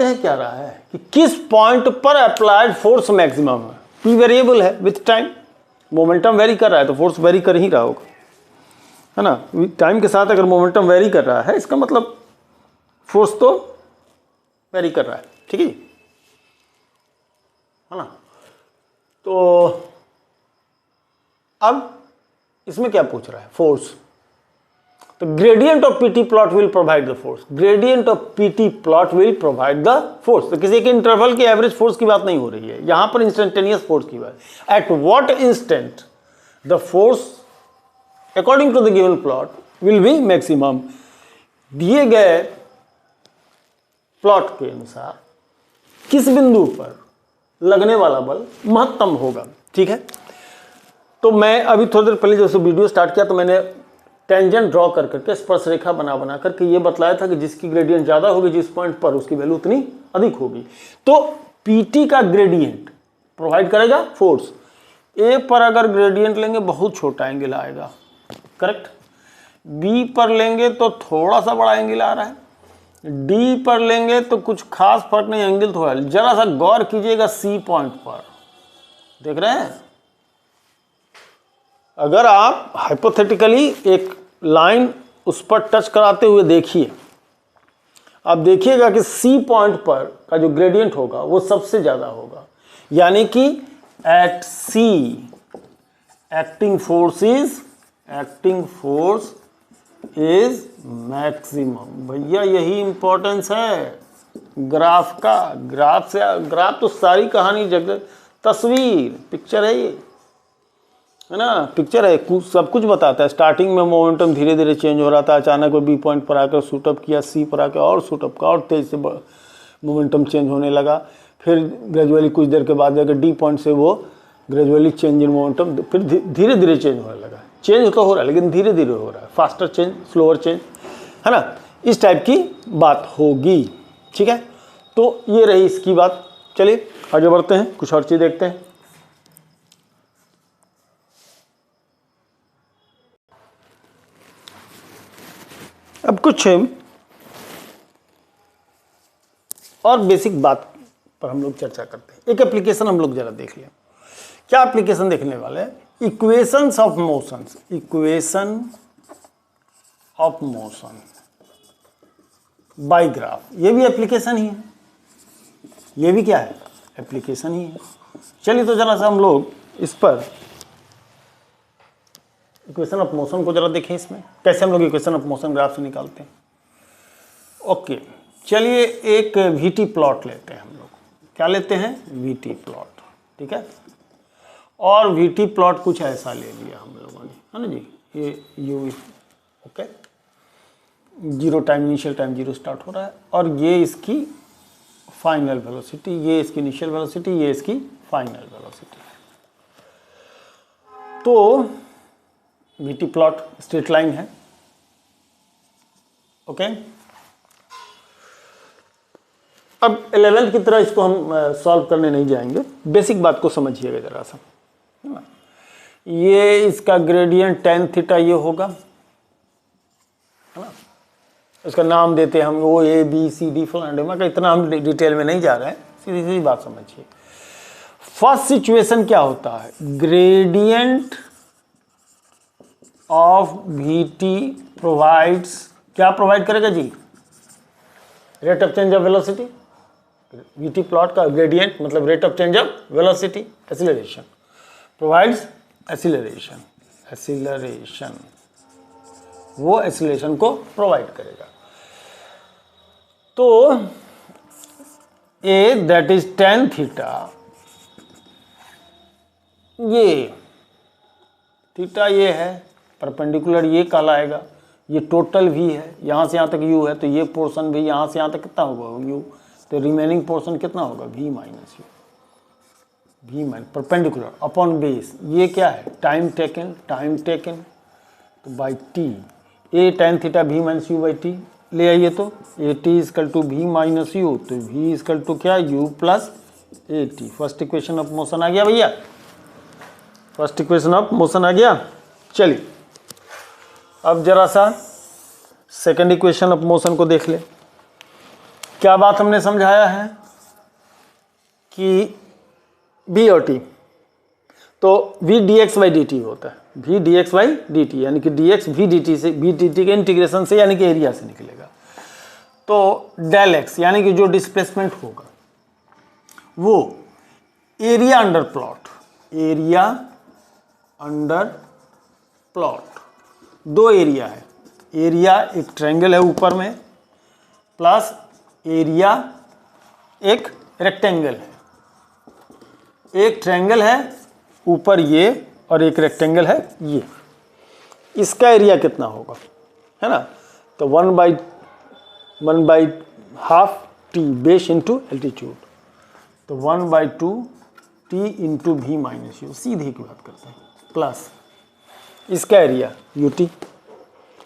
हैं क्या रहा है कि किस पॉइंट पर अप्लाइड फोर्स मैक्सिमम है। पी वेरिएबल है विथ टाइम, मोमेंटम वेरी कर रहा है तो फोर्स वेरी कर ही रहा होगा, है ना। टाइम के साथ अगर मोमेंटम वेरी कर रहा है इसका मतलब फोर्स तो वेरी कर रहा है, ठीक है ना। तो अब इसमें क्या पूछ रहा है, फोर्स। तो gradient of PT plot will provide the force, gradient of PT plot will provide the force. तो किसी के इंटरवल के एवरेज फोर्स की बात नहीं हो रही है, यहां पर इंस्टेंटेनियस फोर्स की बात। At what instant the force according to the given plot will be maximum. दिए गए प्लॉट के अनुसार किस बिंदु पर लगने वाला बल महत्तम होगा, ठीक है। तो मैं अभी थोड़ी देर पहले जैसे वीडियो स्टार्ट किया तो मैंने टेंजेंट ड्रॉ कर करके स्पर्श रेखा बना करके ये बतलाया था कि जिसकी ग्रेडियंट ज़्यादा होगी जिस पॉइंट पर, उसकी वैल्यू उतनी अधिक होगी। तो पीटी का ग्रेडियंट प्रोवाइड करेगा फोर्स। ए पर अगर ग्रेडियंट लेंगे बहुत छोटा एंगल आएगा, करेक्ट। बी पर लेंगे तो थोड़ा सा बड़ा एंगल आ रहा है, डी पर लेंगे तो कुछ खास फर्क नहीं, एंगल थोड़ा। जरा सा गौर कीजिएगा सी पॉइंट पर, देख रहे हैं। अगर आप हाइपोथेटिकली एक लाइन उस पर टच कराते हुए देखिए, आप देखिएगा कि सी पॉइंट पर का जो ग्रेडियंट होगा वो सबसे ज्यादा होगा, यानी कि at C acting force is maximum. भैया यही इंपॉर्टेंस है ग्राफ का। ग्राफ तो सारी कहानी जगह, तस्वीर पिक्चर है, ये है ना, पिक्चर है, सब कुछ बताता है। स्टार्टिंग में मोमेंटम धीरे धीरे चेंज हो रहा था, अचानक वो बी पॉइंट पर आकर शूटअप किया, सी पर आकर और शूटअप का और तेज से मोमेंटम चेंज होने लगा। फिर ग्रेजुअली कुछ देर के बाद जाकर डी पॉइंट से वो ग्रेजुअली चेंज इन मोमेंटम, फिर धीरे धीरे चेंज होने लगा। चेंज तो हो रहा है लेकिन धीरे धीरे हो रहा है, फास्टर चेंज स्लोअर चेंज, है ना, इस टाइप की बात होगी, ठीक है। तो ये रही इसकी बात। चलिए आगे बढ़ते हैं, कुछ और चीज़ देखते हैं। अब कुछ और बेसिक बात पर हम लोग चर्चा करते हैं। एक एप्लीकेशन हम लोग जरा देख लें। क्या एप्लीकेशन देखने वाले हैं, equations of motion. Equation of motion by graph, ये भी एप्लीकेशन ही है, ये भी क्या है, एप्लीकेशन ही है। चलिए तो जरा सा हम लोग इस पर इक्वेशन ऑफ मोशन को जरा देखें। इसमें कैसे हम लोग इक्वेशन ऑफ मोशन ग्राफ से निकालते हैं। ओके, चलिए एक वीटी प्लॉट लेते हैं हम लोग। क्या लेते हैं? वीटी प्लॉट, ठीक है। और वीटी प्लॉट कुछ ऐसा ले लिया हम लोगों ने, है ना जी। ये you, okay, 0 time initial time 0 start हो रहा है, और ये इसकी फाइनल वेलोसिटी, ये इसकी इनिशियल वेलोसिटी, ये इसकी फाइनल वेलोसिटी। तो वीटी प्लॉट स्ट्रेट लाइन है, ओके। अब 11th की तरह इसको हम सॉल्व करने नहीं जाएंगे, बेसिक बात को समझिएगा जरा सा, है ना। ये इसका ग्रेडियंट tan थीटा ये होगा, है ना। इसका नाम देते हैं हम वो A B C D फलाना का, इतना हम डिटेल में नहीं जा रहे हैं, सीधी सीधी बात समझिए। फर्स्ट सिचुएशन क्या होता है? ग्रेडियंट ऑफ VT प्रोवाइड्स, क्या प्रोवाइड करेगा जी? Rate of change of velocity. VT plot का ग्रेडियंट मतलब rate of change of velocity, acceleration, provides acceleration, acceleration, वो एक्सीलरेशन को प्रोवाइड करेगा। तो A that is tan theta, ये थीटा ये है, परपेंडिकुलर ये कहलाएगा, ये टोटल V है, यहाँ से यहाँ तक U है, तो ये पोर्शन भी यहाँ से यहाँ तक कितना होगा U, तो रिमेनिंग पोर्शन कितना होगा V minus U, V minus perpendicular upon base, ये क्या है? टाइम टेकन, टाइम टेकन, तो by T, A tan theta V minus U by T ले आइए, तो AT equal to V minus U, तो V इजकल टू क्या? U plus AT। First equation of motion आ गया भैया, फर्स्ट इक्वेशन ऑफ मोशन आ गया। चलिए अब जरा सा सेकंड इक्वेशन ऑफ मोशन को देख ले। क्या बात हमने समझाया है कि B और T, तो V dx बाई dt होता है, V dx बाई dt, यानी कि dx V dt से, V dt के इंटीग्रेशन से, यानी कि एरिया से निकलेगा। तो डेल x यानी कि जो डिस्प्लेसमेंट होगा वो area under plot, area under plot, दो एरिया है, एरिया एक ट्रायंगल है ऊपर में, प्लस एरिया एक रेक्टेंगल है, एक ट्रायंगल है ऊपर ये और एक रेक्टेंगल है ये, इसका एरिया कितना होगा, है ना। तो 1/1/2 t बेस इंटू एल्टीट्यूड, तो 1/2 t into V minus U, सीधे की बात करते हैं, प्लस इसका एरिया UT,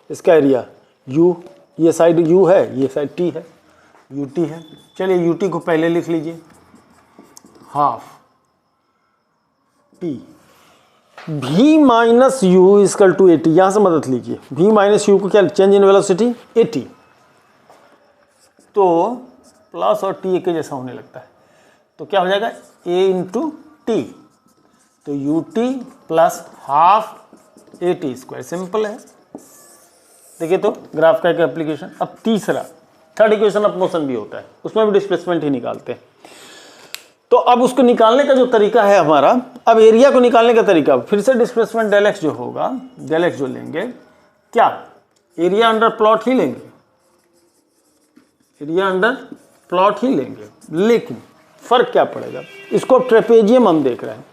इसका एरिया U, ये साइड U है, ये साइड T है, UT है। चलिए UT को पहले लिख लीजिए, half T, V minus U equal to AT, यहाँ से मदद लीजिए, V माइनस U को क्या, चेंज इन वेलोसिटी AT, तो प्लस और T एक के जैसा होने लगता है, तो क्या हो जाएगा A इंटू T, तो UT plus half AT square, simple है। देखिए तो ग्राफ का एक एप्लीकेशन। अब तीसरा, थर्ड इक्वेशन ऑफ मोशन भी होता है, उसमें भी डिस्प्लेसमेंट ही निकालते हैं। तो अब उसको निकालने का जो तरीका है हमारा, अब एरिया को निकालने का तरीका, फिर से डिस्प्लेसमेंट डेल एक्स जो होगा, डेल एक्स जो लेंगे, क्या एरिया अंडर प्लॉट ही लेंगे, एरिया अंडर प्लॉट ही लेंगे, लेकिन फर्क क्या पड़ेगा, इसको ट्रेपेजियम हम देख रहे हैं,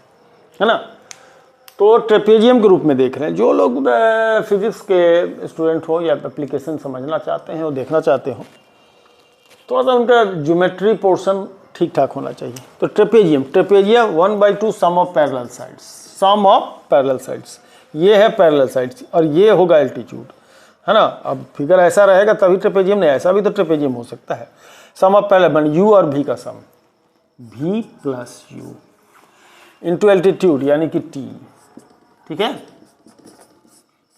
है ना, तो ट्रेपेजियम के रूप में देख रहे हैं। जो लोग फिजिक्स के स्टूडेंट हो या एप्लीकेशन समझना चाहते हैं और देखना चाहते हो, थोड़ा सा उनका ज्योमेट्री पोर्शन ठीक ठाक होना चाहिए। तो trapezium, trapezia 1/2 sum of parallel sides, sum of parallel sides, ये है पैरेलल साइड्स और ये होगा एल्टीट्यूड, है ना। अब फिगर ऐसा रहेगा तभी ट्रेपेजियम, नहीं ऐसा भी तो ट्रेपेजियम हो सकता है। सम ऑफ पैरेलल बन U और V का सम, V plus U into altitude यानी कि T, ठीक है,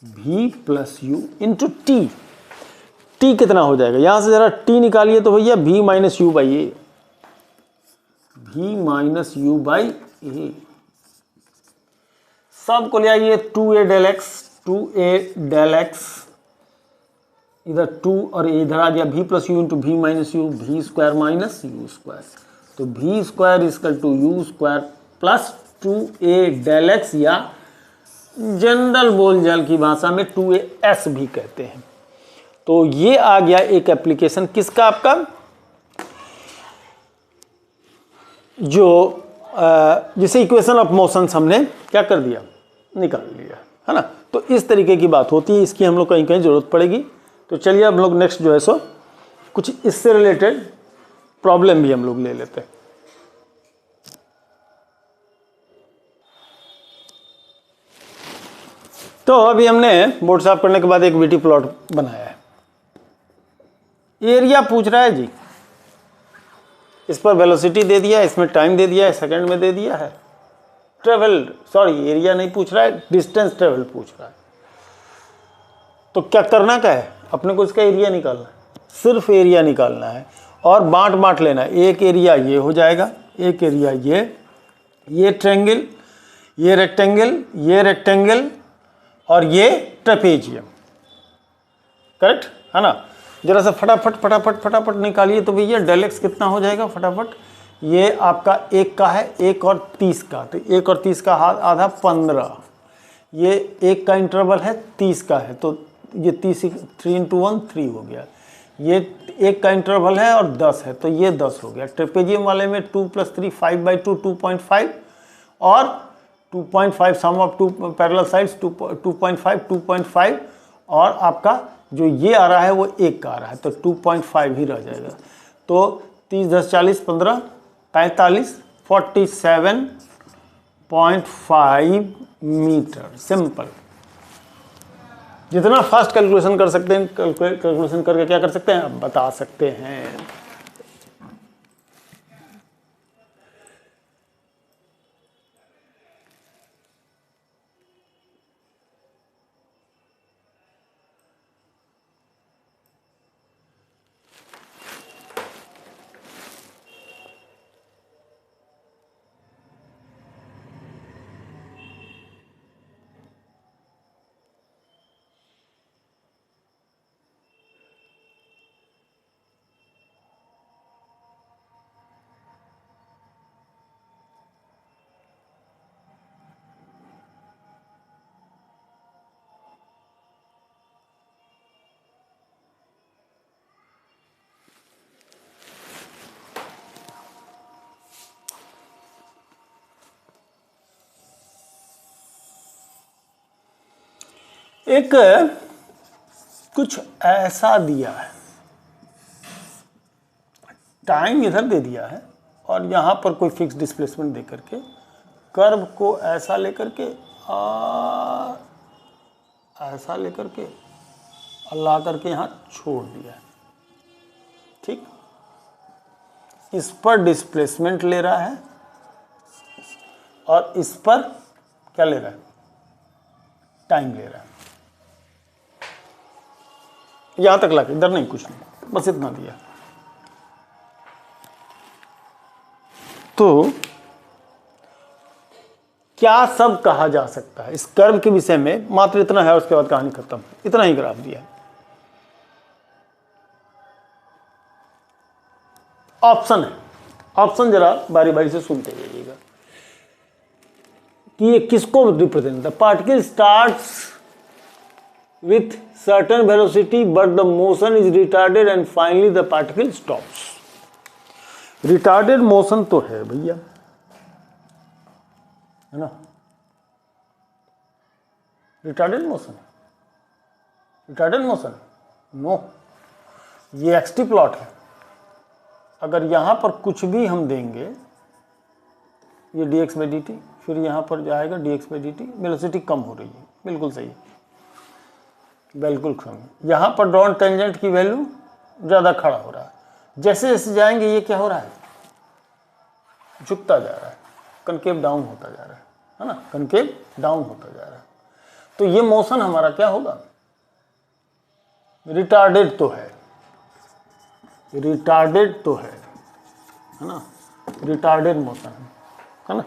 V plus U into T, T कितना हो जाएगा, यहां से जरा T निकालिए तो भैया V minus U by A, V minus U by A, सब को ले आइए 2a del x, 2a del x, इधर 2 और इधर आ गया V plus U into V minus U, V square minus U square, तो V square equal to U square plus 2a del X, या जनरल बोलचाल की भाषा में 2as भी कहते हैं। तो ये आ गया एक एप्लीकेशन किसका, आपका जो जिसे इक्वेशन ऑफ मोशंस हमने क्या कर दिया, निकाल लिया, है ना। तो इस तरीके की बात होती है, इसकी हम लोग कहीं कहीं जरूरत पड़ेगी। तो चलिए हम लोग नेक्स्ट जो है सो कुछ इससे रिलेटेड प्रॉब्लम भी हम लोग ले लेते हैं। तो अभी हमने बोर्ड साफ करने के बाद एक वीटी प्लॉट बनाया है। एरिया पूछ रहा है जी, इस पर वेलोसिटी दे दिया है, इसमें टाइम दे दिया है, सेकंड में दे दिया है। ट्रेवल, सॉरी एरिया नहीं पूछ रहा है, डिस्टेंस ट्रेवल पूछ रहा है। तो क्या करना क्या है, अपने को इसका एरिया निकालना है, सिर्फ एरिया निकालना है और बांट बांट लेना है। एक एरिया ये हो जाएगा, एक एरिया ये ट्रायंगल, ये रेक्टेंगल और ये ट्रेपेजियम, करेक्ट है ना। जरा सा फटाफट निकालिए तो भैया डेल एक्स कितना हो जाएगा फटाफट। ये आपका 1 का है, 1 और 30 का, तो 1 और 30 का हाथ आधा 15, ये 1 का इंटरवल है, 30 का है, तो ये 30 3 × 1 3 हो गया। ये 1 का इंटरवल है और 10 है, तो ये 10 हो गया। ट्रेपेजियम वाले में 2 + 3 5/2 2.5 और 2.5 सम ऑफ 2 पैरेलल साइड्स 2.5 और आपका जो ये आ रहा है वो 1 का आ रहा है, तो 2.5 ही रह जाएगा। तो 30 10 40 15 45 47.5 मीटर। सिंपल, जितना फास्ट कैलकुलेशन कर सकते हैं, कैलकुलेशन करके क्या कर सकते हैं, आप बता सकते हैं। एक कुछ ऐसा दिया है, टाइम इधर दे दिया है और यहाँ पर कोई फिक्स डिस्प्लेसमेंट दे करके कर्व को ऐसा लेकर के ऐसा लेकर के ला करके यहाँ छोड़ दिया है, ठीक। इस पर डिस्प्लेसमेंट ले रहा है और इस पर क्या ले रहा है, टाइम ले रहा है। यहां तक लाके, इधर नहीं, कुछ नहीं, बस इतना दिया। तो क्या सब कहा जा सकता है इस कर्व के विषय में, मात्र इतना है, उसके बाद कहानी खत्म। इतना ही ग्राफ दिया है। ऑप्शन है, ऑप्शन जरा बारी बारी से सुनते जाइएगा कि ये किसको represent. The particle starts with certain velocity but the motion is retarded and finally the particle stops. Retarded motion तो है भैया, है ना, retarded motion नो, ये xt प्लॉट है। अगर यहां पर कुछ भी हम देंगे, ये dx/dt, फिर यहां पर जाएगा dx/dt, वेलोसिटी कम हो रही है, बिल्कुल सही है, बिल्कुल कम। यहाँ पर ड्रॉन टेंजेंट की वैल्यू ज़्यादा खड़ा हो रहा है, जैसे जैसे जाएंगे ये क्या हो रहा है, झुकता जा रहा है, कनकेव डाउन होता जा रहा है ना, कनकेव डाउन होता जा रहा है। तो ये मोशन हमारा क्या होगा, रिटार्डेड तो है, ना, रिटार्डेड मोशन है ना,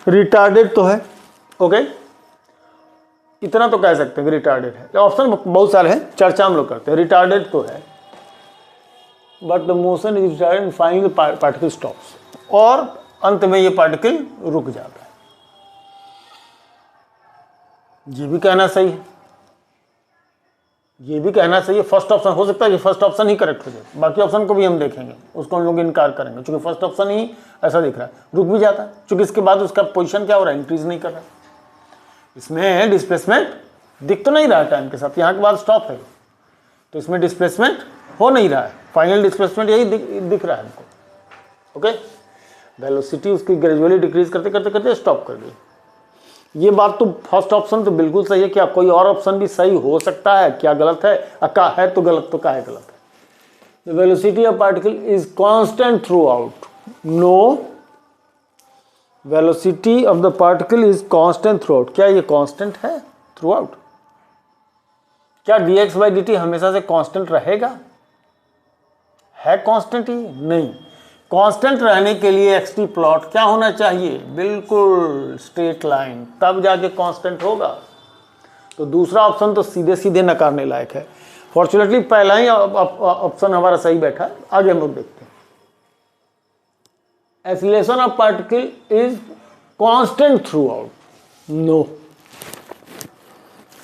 रिटार्डेड तो है। ओके, इतना तो कह सकते हैं कि रिटार्डेड है। ऑप्शन बहुत सारे हैं, चर्चा हम लोग करते हैं। रिटार्डेड तो है but the motion is retarded and finally particle stops, और अंत में ये पार्टिकल रुक जाता है। ये भी कहना सही है, ये भी कहना चाहिए फर्स्ट ऑप्शन, हो सकता है कि फर्स्ट ऑप्शन ही करेक्ट हो जाए, बाकी ऑप्शन को भी हम देखेंगे, उसको हम लोग इनकार करेंगे, क्योंकि फर्स्ट ऑप्शन ही ऐसा दिख रहा है, रुक भी जाता है, क्योंकि इसके बाद उसका पोजीशन क्या हो रहा है, इंक्रीज नहीं कर रहा है। इसमें डिस्प्लेसमेंट दिख तो नहीं रहा है टाइम के साथ, यहाँ के बाद स्टॉप है, तो इसमें डिस्प्लेसमेंट हो नहीं रहा है, फाइनल डिस्प्लेसमेंट यही दिख रहा है हमको। ओके, वेलोसिटी उसकी ग्रेजुअली डिक्रीज करते करते करते स्टॉप कर गई। ये बात तो फर्स्ट ऑप्शन तो बिल्कुल सही है, क्या कोई और ऑप्शन भी सही हो सकता है, क्या गलत है, का है तो गलत, तो का है गलत है। The velocity of particle is constant throughout, no, velocity of the particle is constant throughout, क्या ये कांस्टेंट है थ्रू आउट? क्या dx बाई dt हमेशा से कांस्टेंट रहेगा? है कांस्टेंट ही नहीं, कांस्टेंट रहने के लिए xt प्लॉट क्या होना चाहिए, बिल्कुल स्ट्रेट लाइन, तब जाके कांस्टेंट होगा। तो दूसरा ऑप्शन तो सीधे सीधे नकारने लायक है। फॉर्चुनेटली पहला ही ऑप्शन हमारा सही बैठा है। आगे हम लोग देखते हैं, acceleration of particle is constant throughout, no,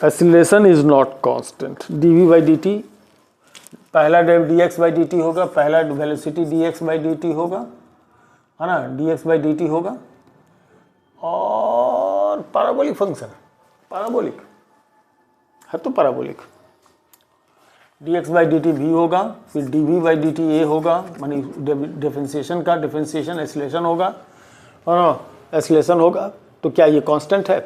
acceleration is not constant. dv by dt, पहला dx बाई dt होगा, पहला वेलोसिटी dx बाई dt होगा, है ना, dx बाई dt होगा, और पैराबोलिक फंक्शन, पैराबोलिक है तो पैराबोलिक, dx बाई dt भी होगा, फिर dv बाई dt a होगा, मानी डिफरेंशिएशन का डिफरेंशिएशन एक्सीलरेशन होगा, और एक्सीलरेशन होगा। तो क्या ये कांस्टेंट है?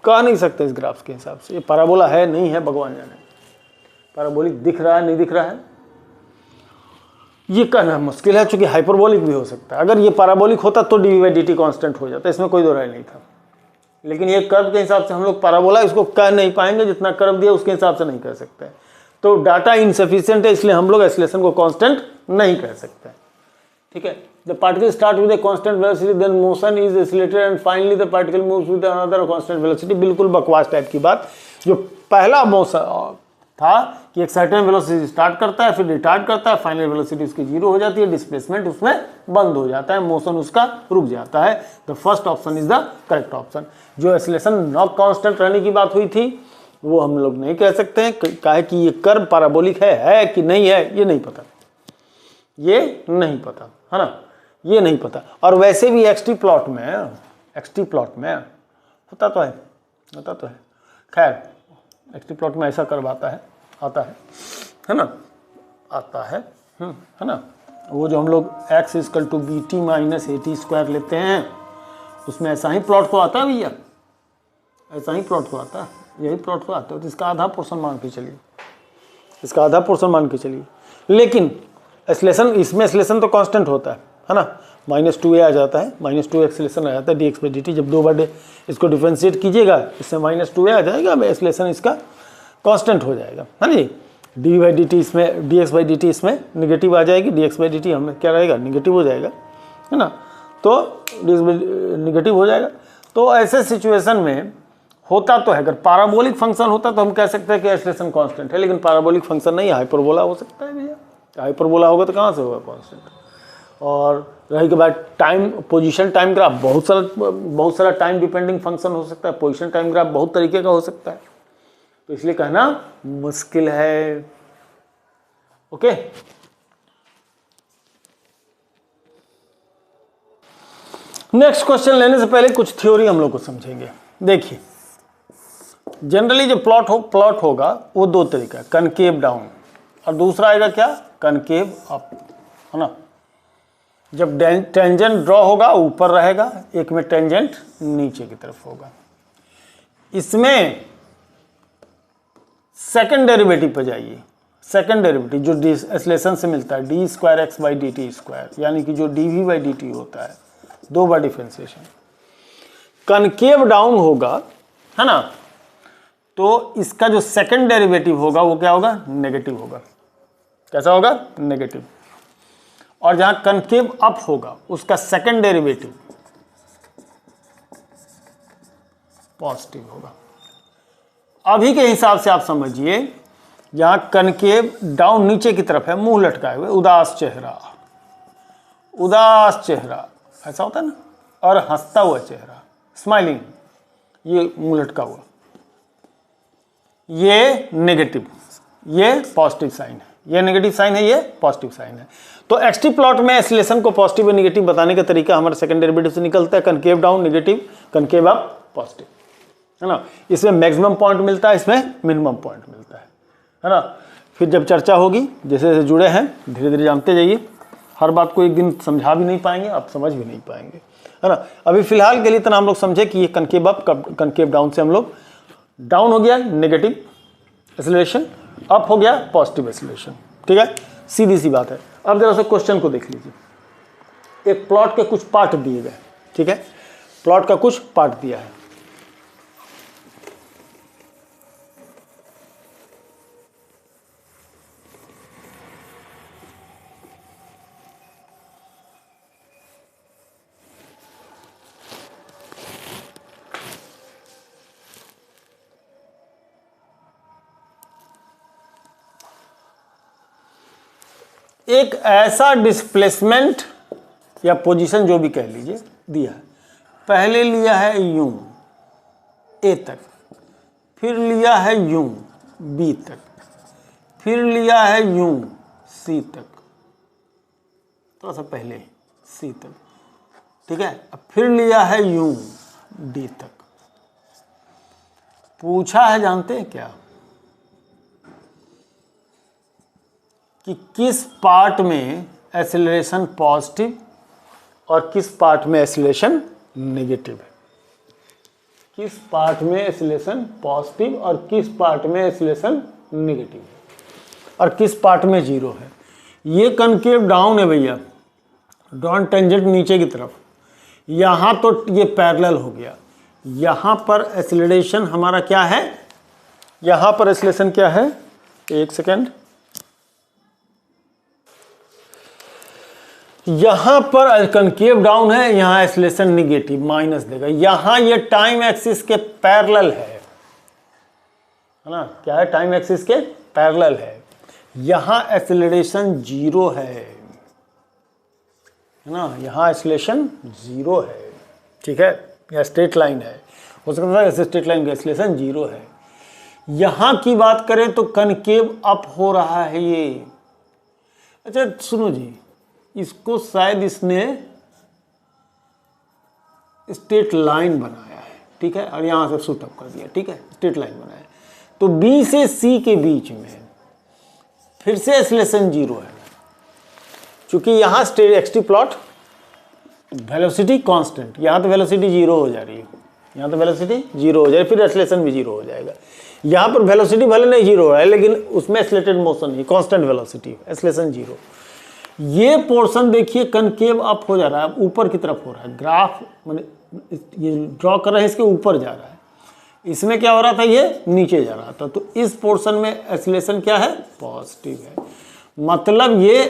कह नहीं सकते इस ग्राफ के हिसाब से, ये पैराबोला है नहीं है भगवान जाने, पैराबोलिक दिख रहा है नहीं दिख रहा है, ये कहना मुश्किल है, क्योंकि हाइपरबोलिक भी हो सकता है। अगर ये पैराबोलिक होता तो D by D T constant हो जाता, इसमें कोई दो राय नहीं था। लेकिन ये कर्व के हिसाब से हम लोग पैराबोला इसको कह नहीं पाएंगे, जितना कर्व दिया उसके हिसाब से नहीं कह सकते, तो डाटा इनसफिशिएंट है, इसलिए हम लोग एक्सीलरेशन को कांस्टेंट नहीं कह सकते। ठीक है, the particle start with a constant velocity, then motion is accelerated and finally the particle moves with another constant velocity. बिल्कुल बकवास टाइप की बात। जो पहला मोशन था कि एक सर्टेन वेलोसिटी स्टार्ट करता है, फिर रिटार्ड करता है, फाइनल वेलोसिटी उसकी जीरो हो जाती है, डिस्प्लेसमेंट उसमें बंद हो जाता है, मोशन उसका रुक जाता है। The first option is the correct option. जो एक्सीलरेशन नॉट कांस्टेंट रहने की बात हुई थी वो हम लोग नहीं कह सकते हैं, काहे कि ये कर्व पैराबोलिक है कि नहीं है ये नहीं पता, ये नहीं पता, है ना, ये नहीं पता। और वैसे भी एक्सटी प्लॉट में होता तो है, खैर एक्सटी प्लॉट में ऐसा कर्व आता है ना, है ना। वो जो हम लोग x equal to B T minus A T square लेते हैं, उसमें ऐसा ही प्लॉट तो आता है भैया, ऐसा ही प्लॉट तो आता है, यही प्लॉट तो आता है। तो इसका आधा पोर्शन मान के चलिए, लेकिन एक्सीलरेशन, इसमें एक्सीलरेशन तो कांस्टेंट होता है ना, -2a आ जाता है, -2 एक्सीलरेशन आ जाता है dx बाई dt। जब दो बार इसको डिफरेंशिएट कीजिएगा, इसमें -2a आ जाएगा, एक्सीलरेशन इसका कांस्टेंट हो जाएगा, है ना जी। डी बाई डी टी इसमें, dx बाई dt इसमें निगेटिव आ जाएगी, dx बाई dt हमें क्या रहेगा, निगेटिव हो जाएगा, है ना। तो dx बाई निगेटिव हो जाएगा। तो ऐसे सिचुएशन में होता तो है, अगर पैराबोलिक फंक्शन होता तो हम कह सकते हैं कि एक्सीलरेशन कांस्टेंट है, लेकिन पैराबोलिक फंक्शन नहीं, हाइपरबोला हो सकता है भैया। हाइपरबोला होगा तो कहाँ से होगा कांस्टेंट। और रही के बाद टाइम, पोजीशन टाइम ग्राफ, बहुत सारा टाइम डिपेंडिंग फंक्शन हो सकता है, पोजीशन टाइम ग्राफ बहुत तरीके का हो सकता है, तो इसलिए कहना मुश्किल है। ओके, नेक्स्ट क्वेश्चन लेने से पहले कुछ थ्योरी हम लोग को समझेंगे। देखिए, जनरली जो प्लॉट होगा वो दो तरीका, कनकेव डाउन और दूसरा आएगा क्या, कनकेव अप, है ना। जब टेंजेंट ड्रॉ होगा ऊपर रहेगा, एक में टेंजेंट नीचे की तरफ होगा। इसमें सेकंड डेरिवेटिव पे जाइए, सेकंड डेरिवेटिव जो एक्सीलरेशन से मिलता है, D square X by D T square, यानी कि जो D V by D T होता है, दो बार डिफ्रेंसिएशन। कनकेव डाउन होगा, है ना, तो इसका जो सेकंड डेरिवेटिव होगा वो क्या होगा, नेगेटिव होगा। कैसा होगा, नेगेटिव। और जहां कनकेव अप होगा उसका सेकंड डेरिवेटिव पॉजिटिव होगा। अभी के हिसाब से आप समझिए, जहां कनकेव डाउन नीचे की तरफ है, मुंह लटकाए हुए, उदास चेहरा ऐसा होता है ना, और हंसता हुआ चेहरा, स्माइलिंग, ये मुंह लटका हुआ, ये नेगेटिव, ये पॉजिटिव साइन है, ये नेगेटिव साइन है, ये पॉजिटिव साइन है। तो एक्सटी प्लॉट में एक्सीलरेशन को पॉजिटिव और नेगेटिव बताने का तरीका हमारे सेकंड डेरिवेटिव से निकलता है, concave down negative, concave up positive, है ना। इसमें मैक्सिमम पॉइंट मिलता है, इसमें मिनिमम पॉइंट मिलता है ना। फिर जब चर्चा होगी, जैसे जैसे जुड़े हैं धीरे धीरे जानते जाइए, हर बात को एक दिन समझा भी नहीं पाएंगे, आप समझ भी नहीं पाएंगे, है ना। अभी फिलहाल के लिए इतना हम लोग समझे कि ये कनकेव अप, कनकेव डाउन से हम लोग डाउन हो गया नेगेटिव एक्सेलरेशन, अप हो गया पॉजिटिव एक्सेलरेशन, ठीक है, सीधी सी बात है। अब जरा सा क्वेश्चन को देख लीजिए। एक प्लॉट के कुछ पार्ट दिए गए, ठीक है, प्लॉट का कुछ पार्ट दिया है। एक ऐसा डिस्प्लेसमेंट या पोजीशन जो भी कह लीजिए दिया है, पहले लिया है यूं ए तक, फिर लिया है यूं बी तक, फिर लिया है यूं सी तक, थोड़ा सा पहले सी तक, ठीक है, अब फिर लिया है यूं डी तक। पूछा है, जानते हैं क्या, कि किस पार्ट में एक्सेलरेशन पॉजिटिव और किस पार्ट में एक्सेलरेशन नेगेटिव है, किस पार्ट में एक्सेलरेशन पॉजिटिव और किस पार्ट में एक्सेलरेशन नेगेटिव है, और किस पार्ट में जीरो है। ये कनकेव डाउन है भैया, डाउन टेंजेंट नीचे की तरफ, यहाँ तो ये पैरेलल हो गया, यहाँ पर एक्सेलरेशन हमारा क्या है, यहाँ पर एक्सेलरेशन क्या है, एक सेकेंड, यहां पर कनकेव डाउन है, यहां एक्सेलरेशन निगेटिव माइनस देगा, यहां ये टाइम एक्सिस के पैरेलल है ना, क्या है, टाइम एक्सिस के पैरेलल है, यहां एक्सेलरेशन जीरो है ना, यहां एक्सेलरेशन जीरो है, ठीक है, या स्ट्रेट लाइन है, हो सकता है ऐसे स्ट्रेट लाइन का एक्सेलरेशन जीरो है। यहां की बात करें तो कनकेव अप हो रहा है ये। अच्छा सुनो जी, इसको शायद इसने स्ट्रेट लाइन बनाया है, ठीक है, और यहां से शूट अप कर दिया, ठीक है, स्ट्रेट लाइन बनाया, तो बी से सी के बीच में फिर से एक्सेलरेशन जीरो है, क्योंकि यहां straight XT plot velocity constant, यहां तो वेलोसिटी जीरो हो जा रही है, यहां तो वेलोसिटी जीरो हो जाएगी, फिर एक्सेलरेशन भी जीरो हो जाएगा। यहां पर वेलोसिटी भले नहीं जीरो हो रहा है, लेकिन उसमें एक्सेलरेटेड मोशन है, कांस्टेंट वेलोसिटी, एक्सेलरेशन जीरो। ये पोर्शन देखिए कनकेव अप हो जा रहा है, ऊपर की तरफ हो रहा है, ग्राफ माने ये ड्रॉ कर रहे हैं, इसके ऊपर जा रहा है, इसमें क्या हो रहा था, ये नीचे जा रहा था, तो इस पोर्शन में एक्सेलरेशन क्या है, पॉजिटिव है, मतलब ये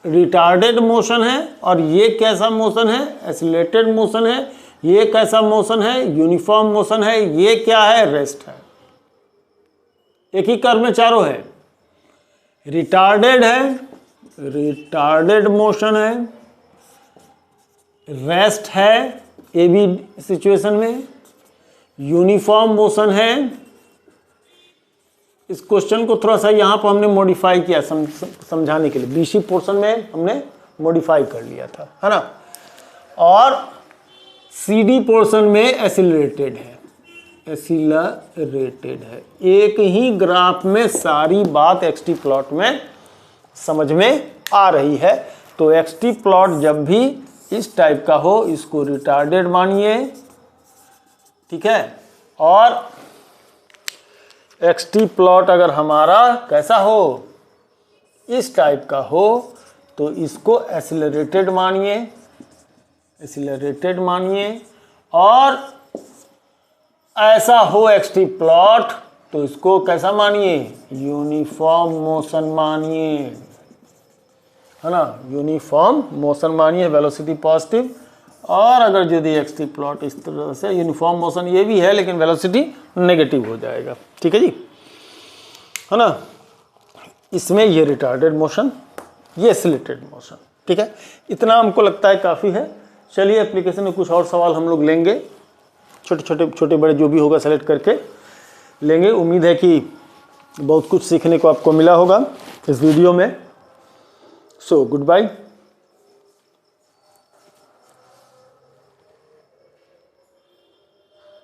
रिटार्डेड मोशन है, और ये कैसा मोशन है, एक्सेलरेटेड मोशन है, ये कैसा मोशन है, यूनिफॉर्म मोशन है, ये क्या है, रेस्ट है। एक ही कर्व में चारों है, रिटार्डेड है, रिटार्डेड मोशन है, रेस्ट है ए बी सिचुएशन में, यूनिफॉर्म मोशन है। इस क्वेश्चन को थोड़ा सा यहाँ पर हमने मॉडिफाई किया समझाने के लिए, बीसी पोर्शन में हमने मॉडिफाई कर लिया था, है ना, और सीडी पोर्शन में एक्सीलरेटेड है, एक्सीलरेटेड है। एक ही ग्राफ में सारी बात एक्सटी प्लॉट में समझ में आ रही है। तो एक्सटी प्लॉट जब भी इस टाइप का हो, इसको रिटार्डेड मानिए, ठीक है, और एक्सटी प्लॉट अगर हमारा कैसा हो, इस टाइप का हो, तो इसको एक्सीलरेटेड मानिए, एक्सीलरेटेड मानिए, और ऐसा हो एक्सटी प्लॉट तो इसको कैसा मानिए, यूनिफॉर्म मोशन मानिए, है ना, यूनिफॉर्म मोशन मानिए, वेलोसिटी पॉजिटिव। और अगर यदि एक्सटी प्लॉट इस तरह से, यूनिफॉर्म मोशन ये भी है लेकिन वेलोसिटी नेगेटिव हो जाएगा, ठीक है जी, है ना। इसमें ये रिटार्डेड मोशन, ये एक्सीलरेटेड मोशन, ठीक है। इतना हमको लगता है काफ़ी है। चलिए एप्लीकेशन में कुछ और सवाल हम लोग लेंगे, छोटे छोटे बड़े जो भी होगा सेलेक्ट करके लेंगे। उम्मीद है कि बहुत कुछ सीखने को आपको मिला होगा इस वीडियो में। So good bye.